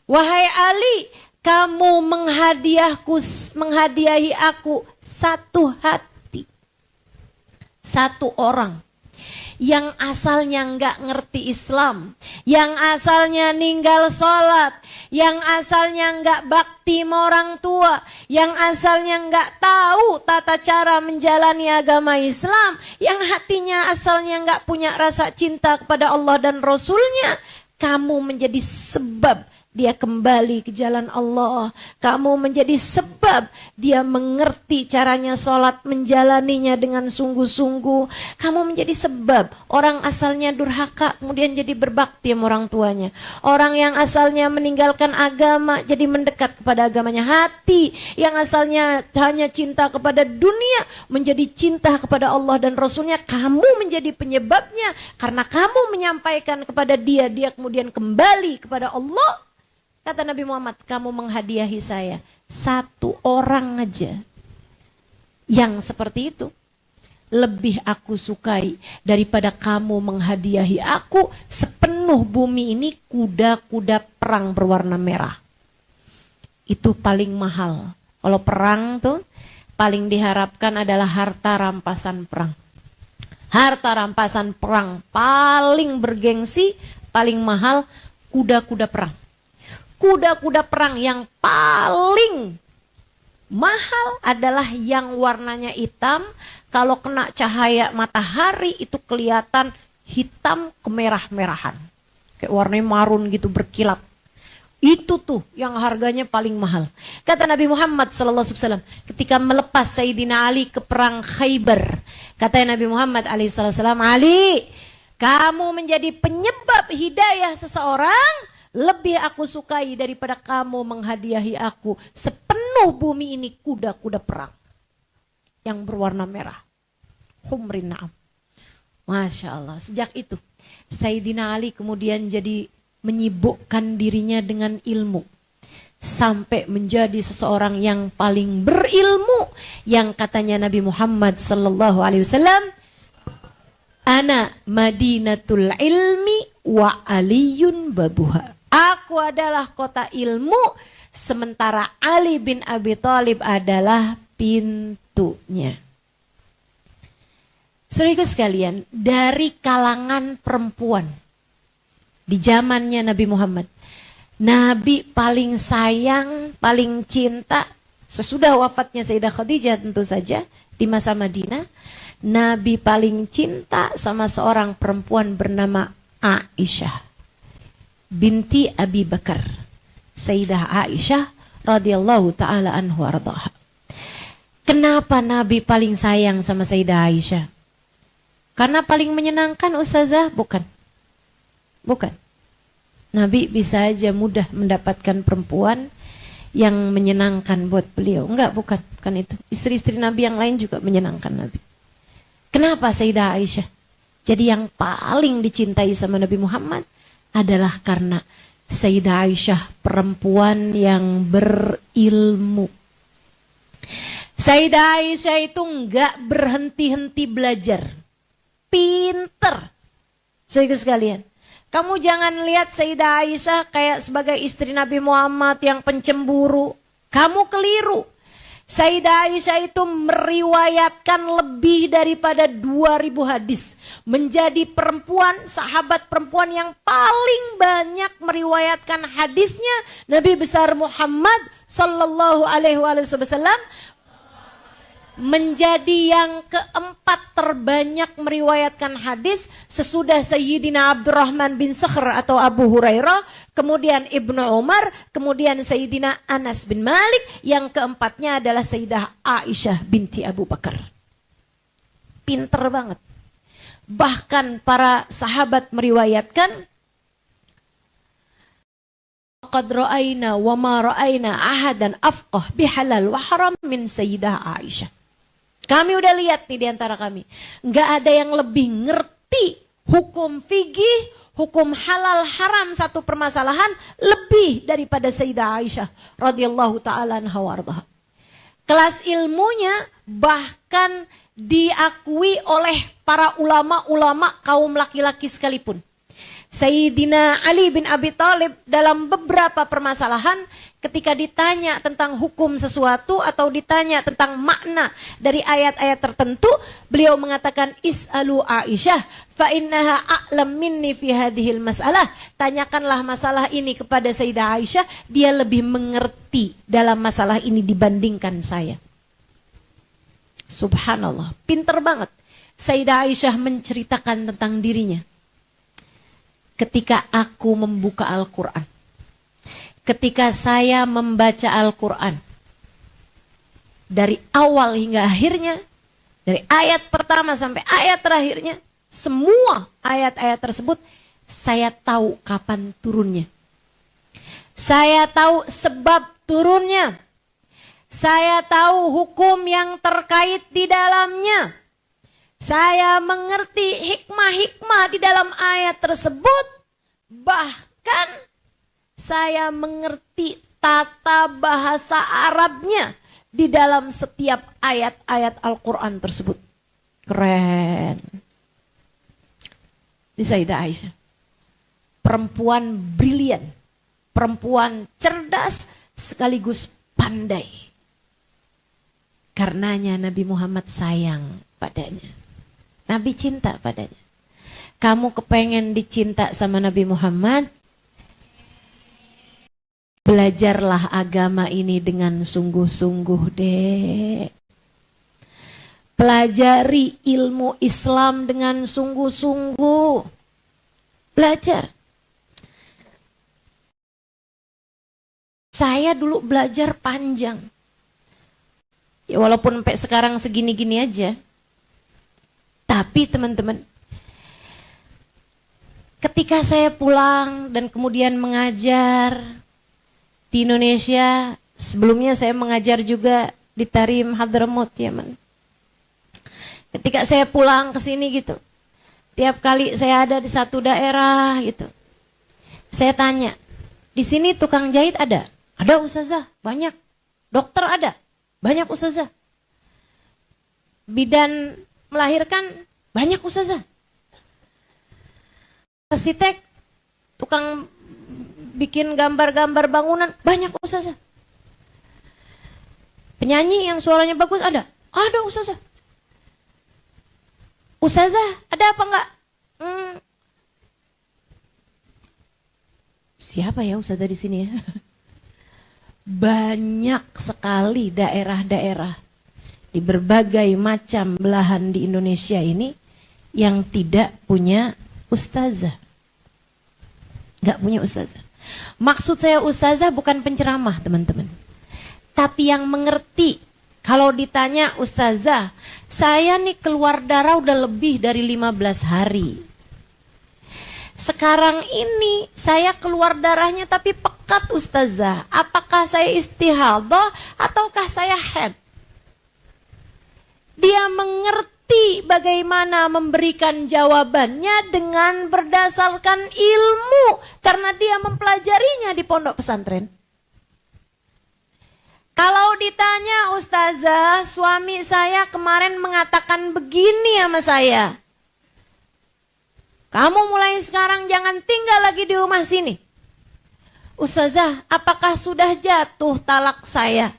Wahai Ali, kamu menghadiahi aku satu hati, satu orang yang asalnya nggak ngerti Islam, yang asalnya ninggal sholat, yang asalnya nggak bakti sama orang tua, yang asalnya nggak tahu tata cara menjalani agama Islam, yang hatinya asalnya nggak punya rasa cinta kepada Allah dan Rasulnya, kamu menjadi sebab dia kembali ke jalan Allah. Kamu menjadi sebab dia mengerti caranya sholat, menjalaninya dengan sungguh-sungguh. Kamu menjadi sebab orang asalnya durhaka kemudian jadi berbakti sama orang tuanya. Orang yang asalnya meninggalkan agama jadi mendekat kepada agamanya. Hati yang asalnya hanya cinta kepada dunia menjadi cinta kepada Allah dan Rasulnya. Kamu menjadi penyebabnya karena kamu menyampaikan kepada dia, dia kemudian kembali kepada Allah. Kata Nabi Muhammad, kamu menghadiahi saya satu orang aja yang seperti itu lebih aku sukai daripada kamu menghadiahi aku sepenuh bumi ini kuda-kuda perang berwarna merah. Itu paling mahal. Kalau perang tuh paling diharapkan adalah harta rampasan perang. Harta rampasan perang paling bergengsi, paling mahal, kuda-kuda perang. Kuda-kuda perang yang paling mahal adalah yang warnanya hitam. Kalau kena cahaya matahari itu kelihatan hitam kemerah-merahan. Kayak warnanya marun gitu berkilat. Itu tuh yang harganya paling mahal. Kata Nabi Muhammad SAW ketika melepas Sayyidina Ali ke perang Khaybar. Kata Nabi Muhammad SAW, Ali, kamu menjadi penyebab hidayah seseorang lebih aku sukai daripada kamu menghadiahi aku sepenuh bumi ini kuda-kuda perang yang berwarna merah. Humrin na'am. Masya Allah. Sejak itu Sayyidina Ali kemudian jadi menyibukkan dirinya dengan ilmu sampai menjadi seseorang yang paling berilmu, yang katanya Nabi Muhammad sallallahu alaihi wasallam, ana madinatul ilmi wa aliyun babuha. Aku adalah kota ilmu, sementara Ali bin Abi Thalib adalah pintunya. Saudaraku sekalian, dari kalangan perempuan di zamannya Nabi Muhammad, Nabi paling sayang, paling cinta sesudah wafatnya Sayyidah Khadijah tentu saja di masa Madinah, Nabi paling cinta sama seorang perempuan bernama Aisyah binti Abi Bakar, Sayyidah Aisyah radhiyallahu taala anhu ardhaha. Kenapa Nabi paling sayang sama Sayyidah Aisyah? Karena paling menyenangkan, Ustazah? Bukan. Bukan. Nabi bisa aja mudah mendapatkan perempuan yang menyenangkan buat beliau. Enggak, bukan itu. Istri-istri Nabi yang lain juga menyenangkan Nabi. Kenapa Sayyidah Aisyah jadi yang paling dicintai sama Nabi Muhammad? Adalah karena Sayyidah Aisyah perempuan yang berilmu. Sayyidah Aisyah itu enggak berhenti-henti belajar. Pinter. Saudara sekalian, Kamu jangan lihat Sayyidah Aisyah kayak sebagai istri Nabi Muhammad yang pencemburu. Kamu keliru. Sayyidah Aisyah itu meriwayatkan lebih daripada 2000 hadis. Menjadi perempuan, sahabat perempuan yang paling banyak meriwayatkan hadisnya Nabi besar Muhammad sallallahu alaihi wasallam. Menjadi yang keempat terbanyak meriwayatkan hadis sesudah Sayyidina Abdurrahman bin Sakhr atau Abu Hurairah, kemudian Ibnu Umar, kemudian Sayyidina Anas bin Malik, yang keempatnya adalah Sayyidah Aisyah binti Abu Bakar. Pinter banget. Bahkan para sahabat meriwayatkan, qad ra'ayna wa ma ra'ayna ahadan afqah bihalal wa haram min Sayyidah Aisyah. Kami udah lihat nih di antara kami. Nggak ada yang lebih ngerti hukum fikih, hukum halal haram satu permasalahan lebih daripada Sayyidah Aisyah radhiyallahu taala anha warḍaha. Kelas ilmunya bahkan diakui oleh para ulama-ulama kaum laki-laki sekalipun. Sayyidina Ali bin Abi Thalib dalam beberapa permasalahan ketika ditanya tentang hukum sesuatu atau ditanya tentang makna dari ayat-ayat tertentu, beliau mengatakan is'alu Aisyah fa innaha a'lam minni fi hadhil mas'alah. Tanyakanlah masalah ini kepada Sayyidah Aisyah, dia lebih mengerti dalam masalah ini dibandingkan saya. Subhanallah, pinter banget Sayyidah Aisyah menceritakan tentang dirinya. Ketika aku membuka Al-Quran, ketika saya membaca Al-Quran, dari awal hingga akhirnya, dari ayat pertama sampai ayat terakhirnya, semua ayat-ayat tersebut saya tahu kapan turunnya. Saya tahu sebab turunnya. Saya tahu hukum yang terkait di dalamnya. Saya mengerti hikmah-hikmah di dalam ayat tersebut. Bahkan saya mengerti tata bahasa Arabnya di dalam setiap ayat-ayat Al-Quran tersebut. Keren. Ini Sayyidah Aisyah. Perempuan brilian. Perempuan cerdas sekaligus pandai. Karenanya Nabi Muhammad sayang padanya. Nabi cinta padanya. Kamu kepengen dicinta sama Nabi Muhammad? Belajarlah agama ini dengan sungguh-sungguh dek. Pelajari ilmu Islam dengan sungguh-sungguh. Belajar. Saya dulu belajar panjang. Ya walaupun sampai sekarang segini-gini aja. Tapi teman-teman, ketika saya pulang dan kemudian mengajar di Indonesia, sebelumnya saya mengajar juga di Tarim Hadramaut, Yaman. Ketika saya pulang ke sini gitu, tiap kali saya ada di satu daerah gitu, saya tanya, di sini tukang jahit ada? Ada ustazah, banyak. Dokter ada? Banyak ustazah. Bidan melahirkan banyak ustazah. Arsitek, tukang bikin gambar-gambar bangunan banyak ustazah. Penyanyi yang suaranya bagus ada? Ada ustazah. Ustazah, ada apa enggak? Siapa ya ustazah di sini ya? Banyak sekali daerah-daerah di berbagai macam belahan di Indonesia ini yang tidak punya ustazah. Gak punya ustazah. Maksud saya ustazah bukan penceramah teman-teman. Tapi yang mengerti. Kalau ditanya ustazah, saya nih keluar darah udah lebih dari 15 hari. Sekarang ini saya keluar darahnya tapi pekat ustazah. Apakah saya istihadah ataukah saya haid? Dia mengerti bagaimana memberikan jawabannya dengan berdasarkan ilmu. Karena dia mempelajarinya di pondok pesantren. Kalau ditanya ustazah, suami saya kemarin mengatakan begini sama saya. Kamu mulai sekarang jangan tinggal lagi di rumah sini. Ustazah, apakah sudah jatuh talak saya?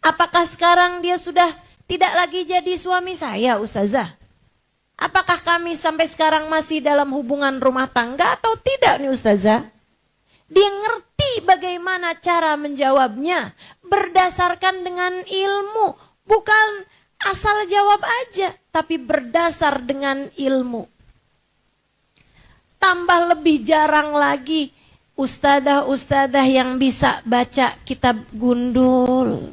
Apakah sekarang dia sudah tidak lagi jadi suami saya, Ustazah? Apakah kami sampai sekarang masih dalam hubungan rumah tangga atau tidak nih Ustazah? Dia ngerti bagaimana cara menjawabnya berdasarkan dengan ilmu, bukan asal jawab aja, tapi berdasar dengan ilmu. Tambah lebih jarang lagi ustadzah-ustadzah yang bisa baca kitab gundul.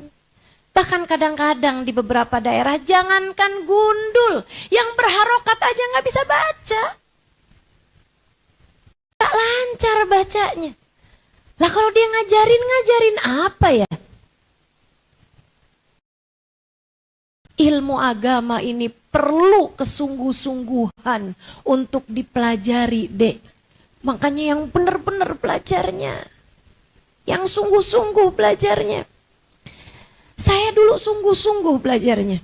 Bahkan kadang-kadang di beberapa daerah jangankan gundul, yang berharokat aja nggak bisa baca. Tak lancar bacanya. Lah kalau dia ngajarin apa ya? Ilmu agama ini perlu kesungguh-sungguhan untuk dipelajari, Dek. Makanya yang benar-benar belajarnya. Yang sungguh-sungguh belajarnya. Saya dulu sungguh-sungguh belajarnya.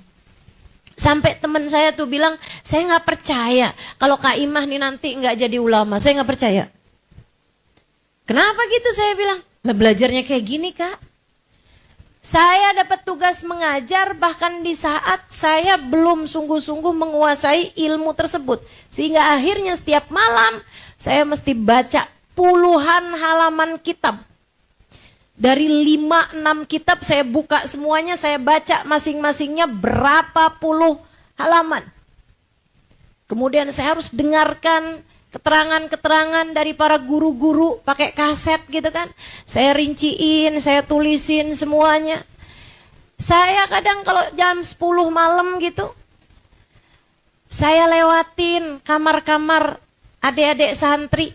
Sampai teman saya tuh bilang, saya nggak percaya kalau Kak Imah nih nanti nggak jadi ulama. Saya nggak percaya. Kenapa gitu saya bilang? Lah belajarnya kayak gini Kak. Saya dapat tugas mengajar bahkan di saat saya belum sungguh-sungguh menguasai ilmu tersebut. Sehingga akhirnya setiap malam saya mesti baca puluhan halaman kitab. Dari 5-6 kitab saya buka semuanya, saya baca masing-masingnya berapa puluh halaman. Kemudian saya harus dengarkan keterangan-keterangan dari para guru-guru pakai kaset gitu kan. Saya rinciin, saya tulisin semuanya. Saya kadang kalau jam 10 malam gitu, saya lewatin kamar-kamar adik-adik santri.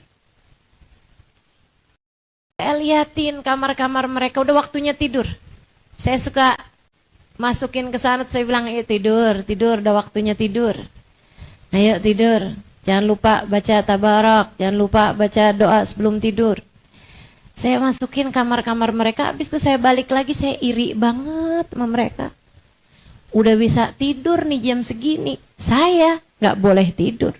Saya liatin kamar-kamar mereka, udah waktunya tidur. Saya suka masukin ke sana, saya bilang, ayo tidur, udah waktunya tidur. Ayo tidur. Jangan lupa baca tabarak, jangan lupa baca doa sebelum tidur. Saya masukin kamar-kamar mereka, habis itu saya balik lagi, saya iri banget sama mereka. Udah bisa tidur nih jam segini, saya gak boleh tidur.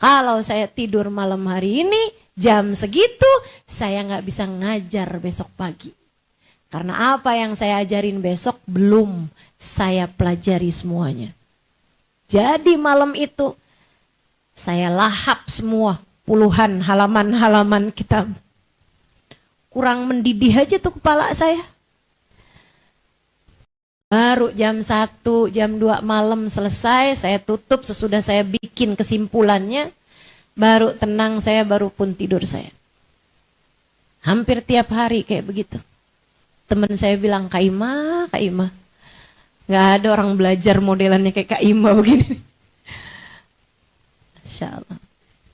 Kalau saya tidur malam hari ini, jam segitu, saya gak bisa ngajar besok pagi. Karena apa yang saya ajarin besok, belum saya pelajari semuanya. Jadi malam itu, saya lahap semua puluhan halaman-halaman kitab. Kurang mendidih aja tuh kepala saya. Baru jam 1, jam 2 malam selesai, saya tutup sesudah saya bikin kesimpulannya. Baru tenang saya, baru pun tidur saya. Hampir tiap hari kayak begitu. Teman saya bilang, Kak Imah, gak ada orang belajar modelannya kayak Kak Imah begini. Insya Allah.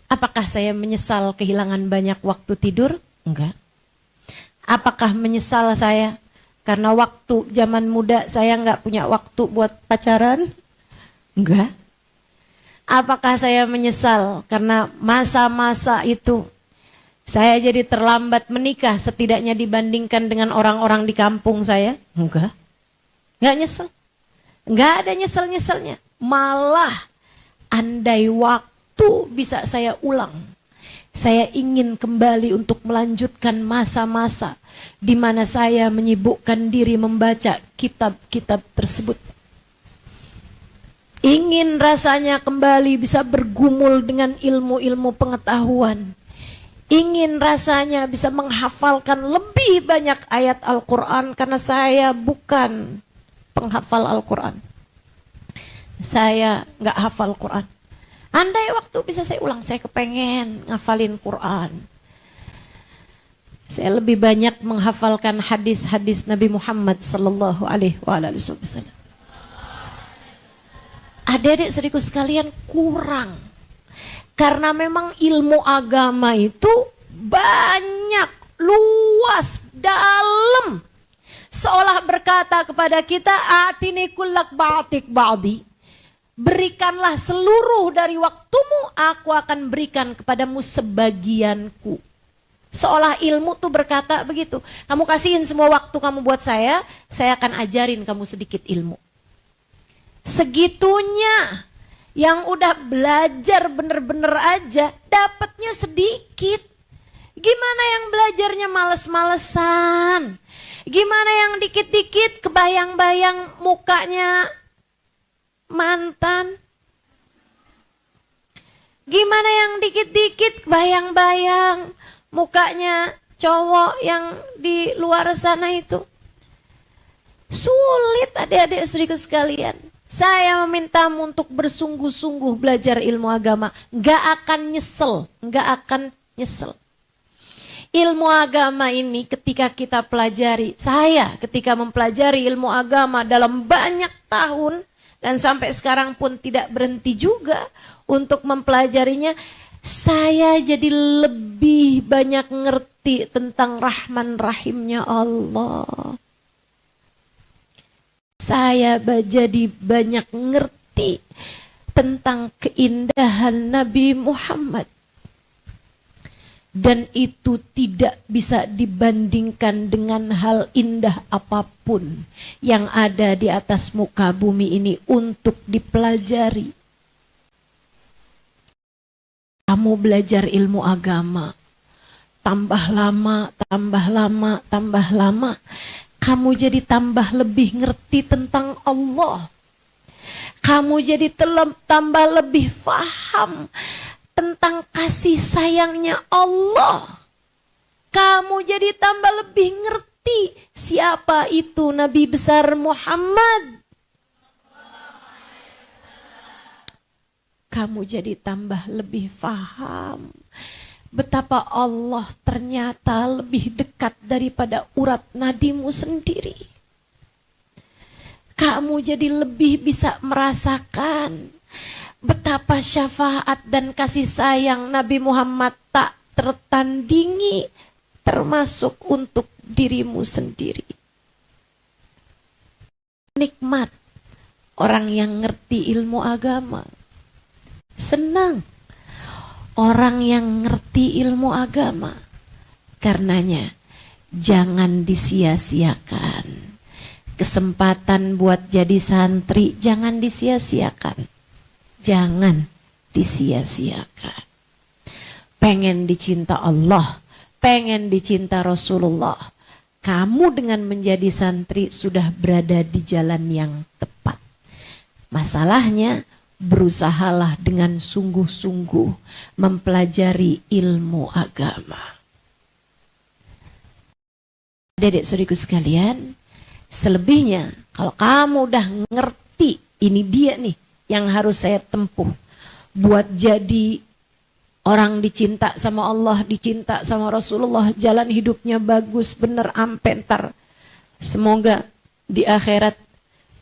Apakah saya menyesal kehilangan banyak waktu tidur? Enggak. Apakah menyesal saya karena waktu zaman muda saya nggak punya waktu buat pacaran? Enggak. Apakah saya menyesal karena masa-masa itu saya jadi terlambat menikah setidaknya dibandingkan dengan orang-orang di kampung saya? Enggak. Enggak nyesel. Enggak ada nyesel-nyeselnya. Malah andai waktu bisa saya ulang. Saya ingin kembali untuk melanjutkan masa-masa di mana saya menyibukkan diri membaca kitab-kitab tersebut. Ingin rasanya kembali bisa bergumul dengan ilmu-ilmu pengetahuan. Ingin rasanya bisa menghafalkan lebih banyak ayat Al-Quran karena saya bukan penghafal Al-Quran. Saya nggak hafal Quran. Andai waktu bisa saya ulang, saya kepengen ngafalin Quran. Saya lebih banyak menghafalkan hadis-hadis Nabi Muhammad sallallahu alaihi wasallam. Adik-adik saudaraku sekalian kurang. Karena memang ilmu agama itu banyak, luas, dalam. Seolah berkata kepada kita, atini kullak ba'atik ba'di. Berikanlah seluruh dari waktumu, aku akan berikan kepadamu sebagianku. Seolah ilmu tuh berkata begitu. Kamu kasihin semua waktu kamu buat saya akan ajarin kamu sedikit ilmu. Segitunya Yang udah belajar bener-bener aja dapatnya sedikit. Gimana yang belajarnya males-malesan? Gimana yang dikit-dikit kebayang-bayang mukanya mantan? Gimana yang dikit-dikit kebayang-bayang mukanya cowok yang di luar sana itu? Sulit adik-adik saudaraku sekalian. Saya memintamu untuk bersungguh-sungguh belajar ilmu agama. Gak akan nyesel. Gak akan nyesel. Ilmu agama ini ketika kita pelajari. Saya ketika mempelajari ilmu agama dalam banyak tahun. Dan sampai sekarang pun tidak berhenti juga untuk mempelajarinya. Saya jadi lebih banyak ngerti tentang Rahman Rahimnya Allah. Saya jadi banyak ngerti tentang keindahan Nabi Muhammad. Dan itu tidak bisa dibandingkan dengan hal indah apapun yang ada di atas muka bumi ini untuk dipelajari. Kamu belajar ilmu agama, tambah lama, tambah lama, tambah lama. Kamu jadi tambah lebih ngerti tentang Allah. Kamu jadi tambah lebih faham tentang kasih sayangnya Allah. Kamu jadi tambah lebih ngerti siapa itu Nabi besar Muhammad. Kamu jadi tambah lebih faham betapa Allah ternyata lebih dekat daripada urat nadimu sendiri. Kamu jadi lebih bisa merasakan betapa syafaat dan kasih sayang Nabi Muhammad tak tertandingi, termasuk untuk dirimu sendiri. Nikmat orang yang ngerti ilmu agama. Senang orang yang ngerti ilmu agama. Karenanya jangan disia-siakan. Kesempatan buat jadi santri jangan disia-siakan. Jangan disia-siakan. Pengen dicinta Allah, pengen dicinta Rasulullah. Kamu dengan menjadi santri sudah berada di jalan yang tepat. Masalahnya, berusahalah dengan sungguh-sungguh mempelajari ilmu agama. Adik-adik saudaraku sekalian, selebihnya kalau kamu udah ngerti, ini dia nih yang harus saya tempuh buat jadi orang dicinta sama Allah, dicinta sama Rasulullah, jalan hidupnya bagus, bener ampentar. Semoga di akhirat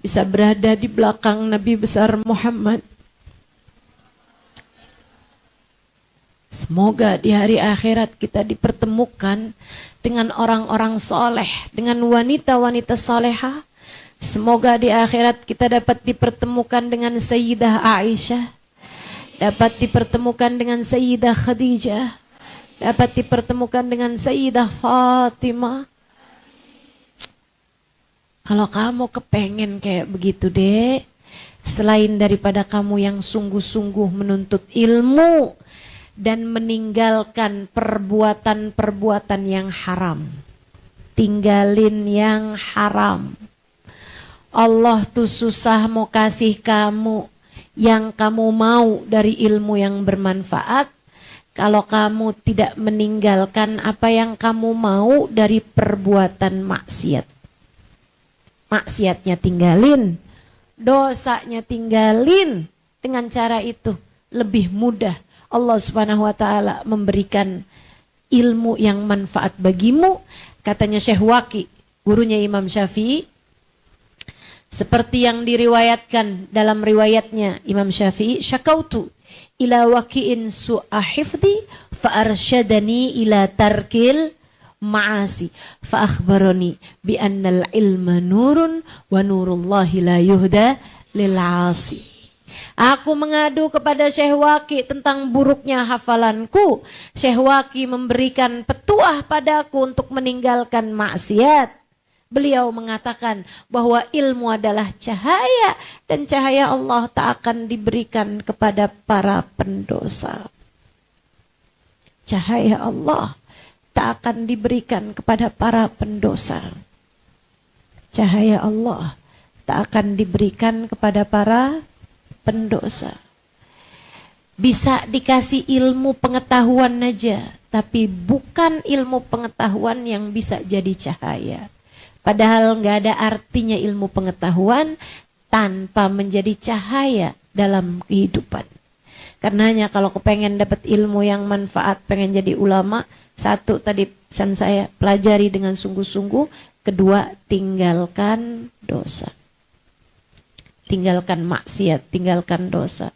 bisa berada di belakang Nabi besar Muhammad. Semoga di hari akhirat kita dipertemukan dengan orang-orang soleh, dengan wanita-wanita soleha. Semoga di akhirat kita dapat dipertemukan dengan Sayyidah Aisyah, dapat dipertemukan dengan Sayyidah Khadijah, dapat dipertemukan dengan Sayyidah Fatimah. Kalau kamu kepengen kayak begitu dek, selain daripada kamu yang sungguh-sungguh menuntut ilmu dan meninggalkan perbuatan-perbuatan yang haram, tinggalin yang haram. Allah tuh susah mau kasih kamu yang kamu mau dari ilmu yang bermanfaat kalau kamu tidak meninggalkan apa yang kamu mau dari perbuatan maksiat. Maksiatnya tinggalin, dosanya tinggalin. Dengan cara itu lebih mudah Allah Subhanahu wa taala memberikan ilmu yang manfaat bagimu. Katanya Syekh Waqi, gurunya Imam Syafi'i, seperti yang diriwayatkan dalam riwayatnya Imam Syafi'i, syakautu ila waqi'in su'a hifdi fa arsyadani ila tarkil ma'asi fa akhbarani bi annal ilma nurun wa nurullahi la yuhda lil 'asi. Aku mengadu kepada Syekh Waqi tentang buruknya hafalanku. Syekh Waqi memberikan petuah padaku untuk meninggalkan maksiat. Beliau mengatakan bahwa ilmu adalah cahaya dan cahaya Allah tak akan diberikan kepada para pendosa. Cahaya Allah tak akan diberikan kepada para pendosa. Cahaya Allah tak akan diberikan kepada para pendosa. Bisa dikasih ilmu pengetahuan aja, tapi bukan ilmu pengetahuan yang bisa jadi cahaya. Padahal nggak ada artinya ilmu pengetahuan tanpa menjadi cahaya dalam kehidupan. Karenanya kalau kepengen dapat ilmu yang manfaat, pengen jadi ulama, satu tadi pesan saya, pelajari dengan sungguh-sungguh. Kedua, tinggalkan dosa. Tinggalkan maksiat, tinggalkan dosa.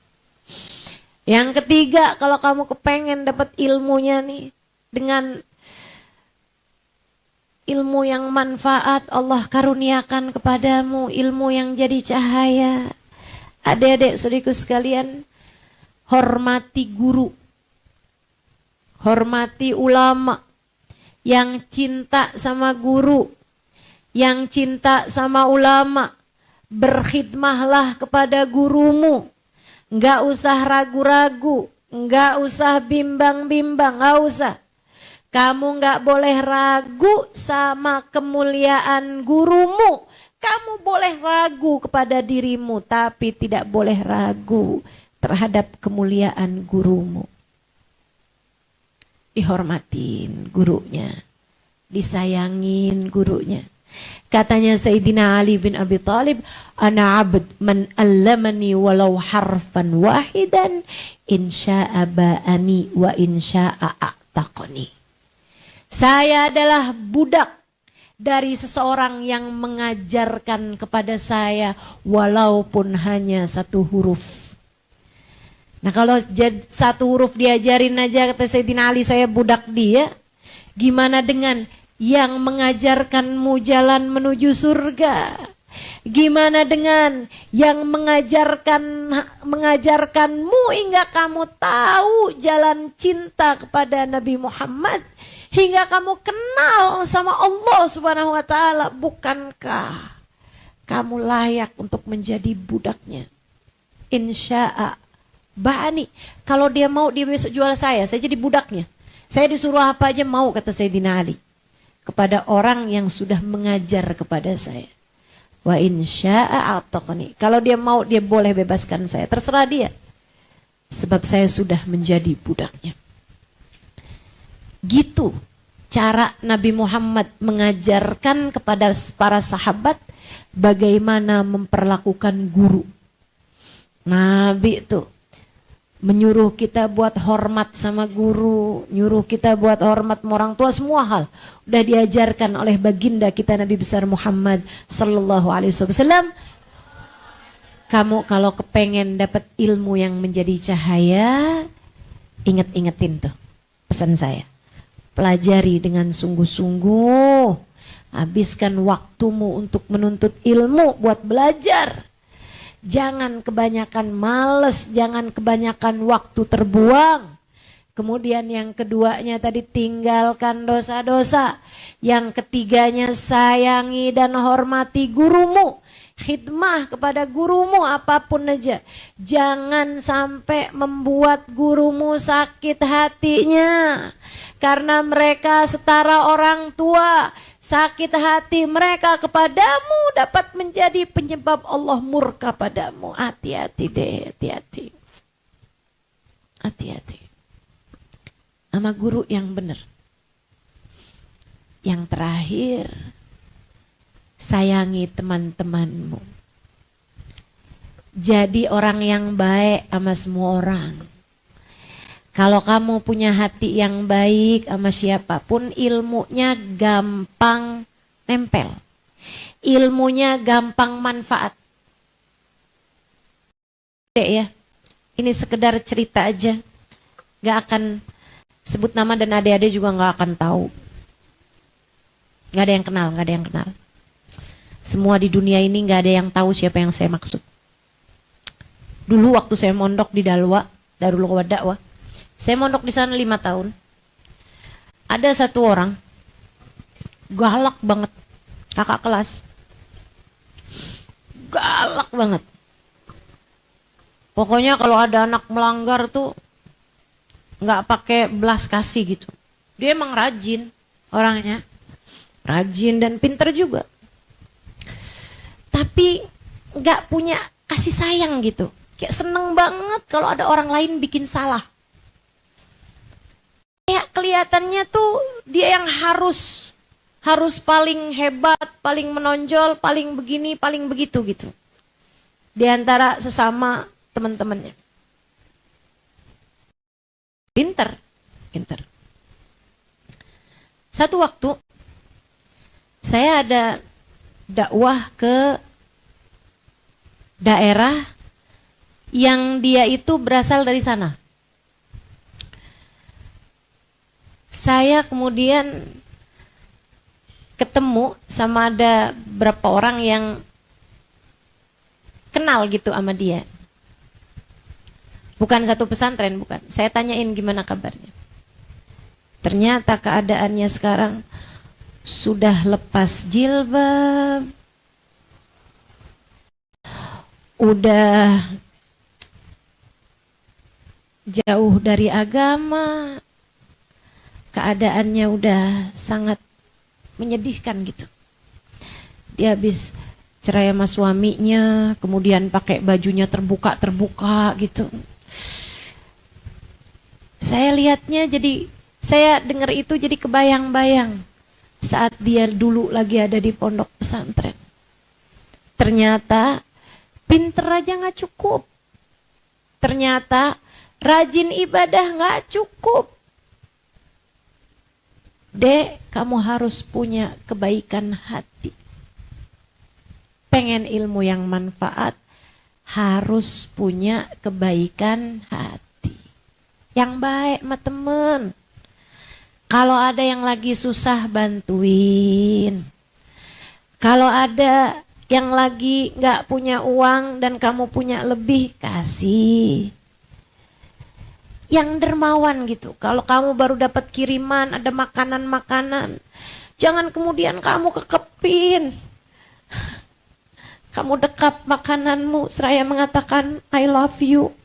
Yang ketiga, kalau kamu kepengen dapat ilmunya nih, dengan ilmu yang manfaat, Allah karuniakan kepadamu ilmu yang jadi cahaya. Adik-adik saudaraku sekalian, hormati guru, hormati ulama, yang cinta sama guru, yang cinta sama ulama, berkhidmahlah kepada gurumu. Enggak usah ragu-ragu, enggak usah bimbang-bimbang, enggak usah. Kamu enggak boleh ragu sama kemuliaan gurumu. Kamu boleh ragu kepada dirimu, tapi tidak boleh ragu terhadap kemuliaan gurumu. Dihormatin gurunya, disayangin gurunya. Katanya Sayyidina Ali bin Abi Thalib, ana abd man allamani walau harfan wahidan insya'a ba'ani wa insya'a a'taqani. Saya adalah budak dari seseorang yang mengajarkan kepada saya walaupun hanya satu huruf. Nah kalau satu huruf diajarin aja, kata Sayyidina Ali, saya budak dia. Gimana dengan yang mengajarkanmu jalan menuju surga? Gimana dengan yang mengajarkanmu hingga kamu tahu jalan cinta kepada Nabi Muhammad, hingga kamu kenal sama Allah Subhanahu wa taala? Bukankah kamu layak untuk menjadi budaknya? Insya'a ba'ani. Kalau dia mau, dia besok jual saya jadi budaknya. Saya disuruh apa aja mau, kata Sayyidina Ali, kepada orang yang sudah mengajar kepada saya. Wa insya'a a'taqani. Kalau dia mau, dia boleh bebaskan saya, terserah dia. Sebab saya sudah menjadi budaknya. Gitu cara Nabi Muhammad mengajarkan kepada para sahabat bagaimana memperlakukan guru. Nabi itu menyuruh kita buat hormat sama guru, nyuruh kita buat hormat sama orang tua, semua hal udah diajarkan oleh baginda kita Nabi besar Muhammad sallallahu alaihi wasallam. Kamu kalau kepengen dapat ilmu yang menjadi cahaya, inget-ingetin tuh pesan saya. Pelajari dengan sungguh-sungguh, habiskan waktumu untuk menuntut ilmu, buat belajar. Jangan kebanyakan males, jangan kebanyakan waktu terbuang. Kemudian yang keduanya tadi, tinggalkan dosa-dosa. Yang ketiganya, sayangi dan hormati gurumu. Khidmah kepada gurumu apapun aja. Jangan sampai membuat gurumu sakit hatinya. Karena mereka setara orang tua. Sakit hati mereka kepadamu dapat menjadi penyebab Allah murka padamu. Hati-hati deh, hati-hati. Hati-hati. Sama guru yang benar. Yang terakhir, sayangi teman-temanmu. Jadi orang yang baik sama semua orang. Kalau kamu punya hati yang baik sama siapapun, ilmunya gampang nempel. Ilmunya gampang manfaat. Ya, ini sekedar cerita aja. Gak akan sebut nama dan adik-adik juga gak akan tahu. Gak ada yang kenal, gak ada yang kenal. Semua di dunia ini gak ada yang tahu siapa yang saya maksud. Dulu waktu saya mondok di Dalwa, Darul Quwat Dakwah, saya mondok di sana 5 tahun. Ada satu orang galak banget. kakak kelas. Galak banget. Pokoknya kalau ada anak melanggar tuh nggak pakai belas kasih gitu. Dia emang rajin orangnya, rajin dan pinter juga. Tapi nggak punya kasih sayang gitu. Kayak seneng banget kalau ada orang lain bikin salah. Kayak kelihatannya tuh dia yang harus paling hebat, paling menonjol, paling begini, paling begitu gitu. Di antara sesama teman-temannya. Pinter. Satu waktu saya ada dakwah ke daerah yang dia itu berasal dari sana. Saya kemudian ketemu sama ada beberapa orang yang kenal gitu sama dia. Bukan satu pesantren, bukan. Saya tanyain gimana kabarnya. Ternyata keadaannya sekarang sudah lepas jilbab, udah jauh dari agama, keadaannya udah sangat menyedihkan gitu. Dia habis cerai sama suaminya, kemudian pakai bajunya terbuka gitu. Saya lihatnya saya dengar itu jadi kebayang-bayang saat dia dulu lagi ada di pondok pesantren. Ternyata pinter aja gak cukup. Ternyata rajin ibadah gak cukup. Dek, kamu harus punya kebaikan hati. Pengen ilmu yang manfaat, harus punya kebaikan hati. Yang baik sama temen. Kalau ada yang lagi susah, bantuin. Kalau ada yang lagi gak punya uang dan kamu punya lebih, kasih. Yang dermawan gitu. Kalau kamu baru dapat kiriman, ada makanan-makanan, jangan kemudian kamu kekepin. Kamu dekap makananmu seraya mengatakan I love you.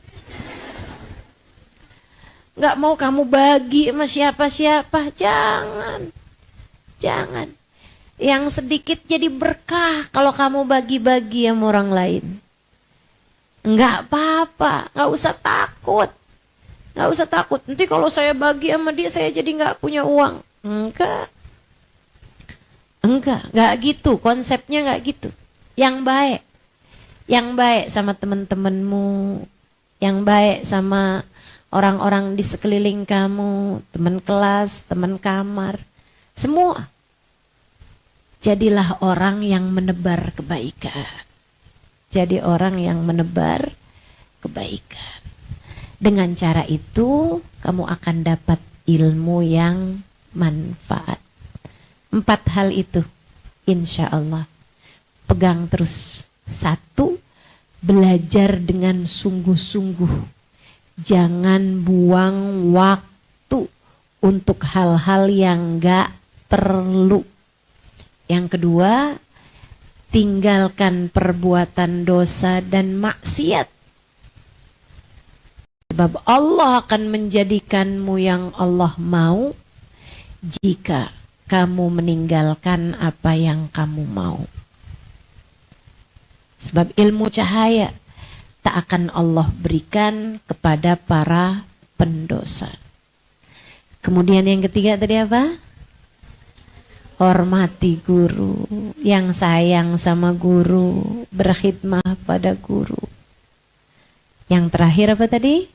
Gak mau kamu bagi sama siapa-siapa. Jangan. Yang sedikit jadi berkah kalau kamu bagi-bagi sama orang lain. Gak apa-apa, gak usah takut. Gak usah takut, nanti kalau saya bagi sama dia saya jadi gak punya uang. Enggak, gak gitu, konsepnya gak gitu. Yang baik sama teman-temanmu, yang baik sama orang-orang di sekeliling kamu, teman kelas, teman kamar, semua. Jadilah orang yang menebar kebaikan. Jadi orang yang menebar kebaikan. Dengan cara itu, kamu akan dapat ilmu yang manfaat. 4 hal itu, insya Allah. Pegang terus. 1, belajar dengan sungguh-sungguh. Jangan buang waktu untuk hal-hal yang gak perlu. Yang kedua, tinggalkan perbuatan dosa dan maksiat. Sebab Allah akan menjadikanmu yang Allah mau jika kamu meninggalkan apa yang kamu mau. Sebab ilmu cahaya tak akan Allah berikan kepada para pendosa. Kemudian yang ketiga tadi apa? Hormati guru. Yang sayang sama guru, berkhidmah pada guru. Yang terakhir apa tadi?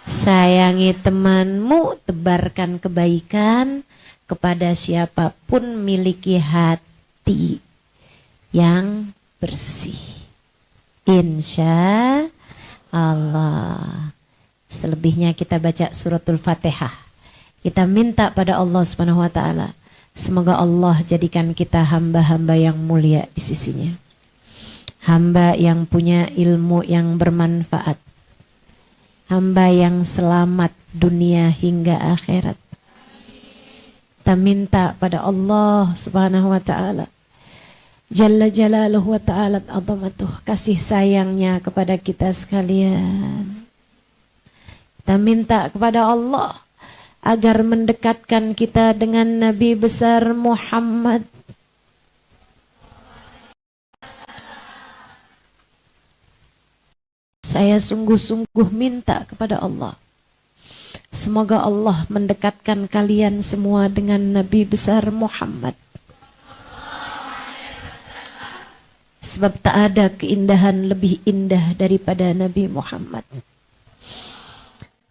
Sayangi temanmu, tebarkan kebaikan kepada siapapun, miliki hati yang bersih. Insya Allah. Selebihnya kita baca suratul Fatihah. Kita minta pada Allah Subhanahu wa taala, semoga Allah jadikan kita hamba-hamba yang mulia di sisinya. Hamba yang punya ilmu yang bermanfaat. Hamba yang selamat dunia hingga akhirat. Kita minta pada Allah Subhanahu wa taala Jalla Jalaluhu wa ta'ala azamatuh, kasih sayangnya kepada kita sekalian. Kita minta kepada Allah agar mendekatkan kita dengan Nabi besar Muhammad. Saya sungguh-sungguh minta kepada Allah, semoga Allah mendekatkan kalian semua dengan Nabi besar Muhammad. Sebab tak ada keindahan lebih indah daripada Nabi Muhammad.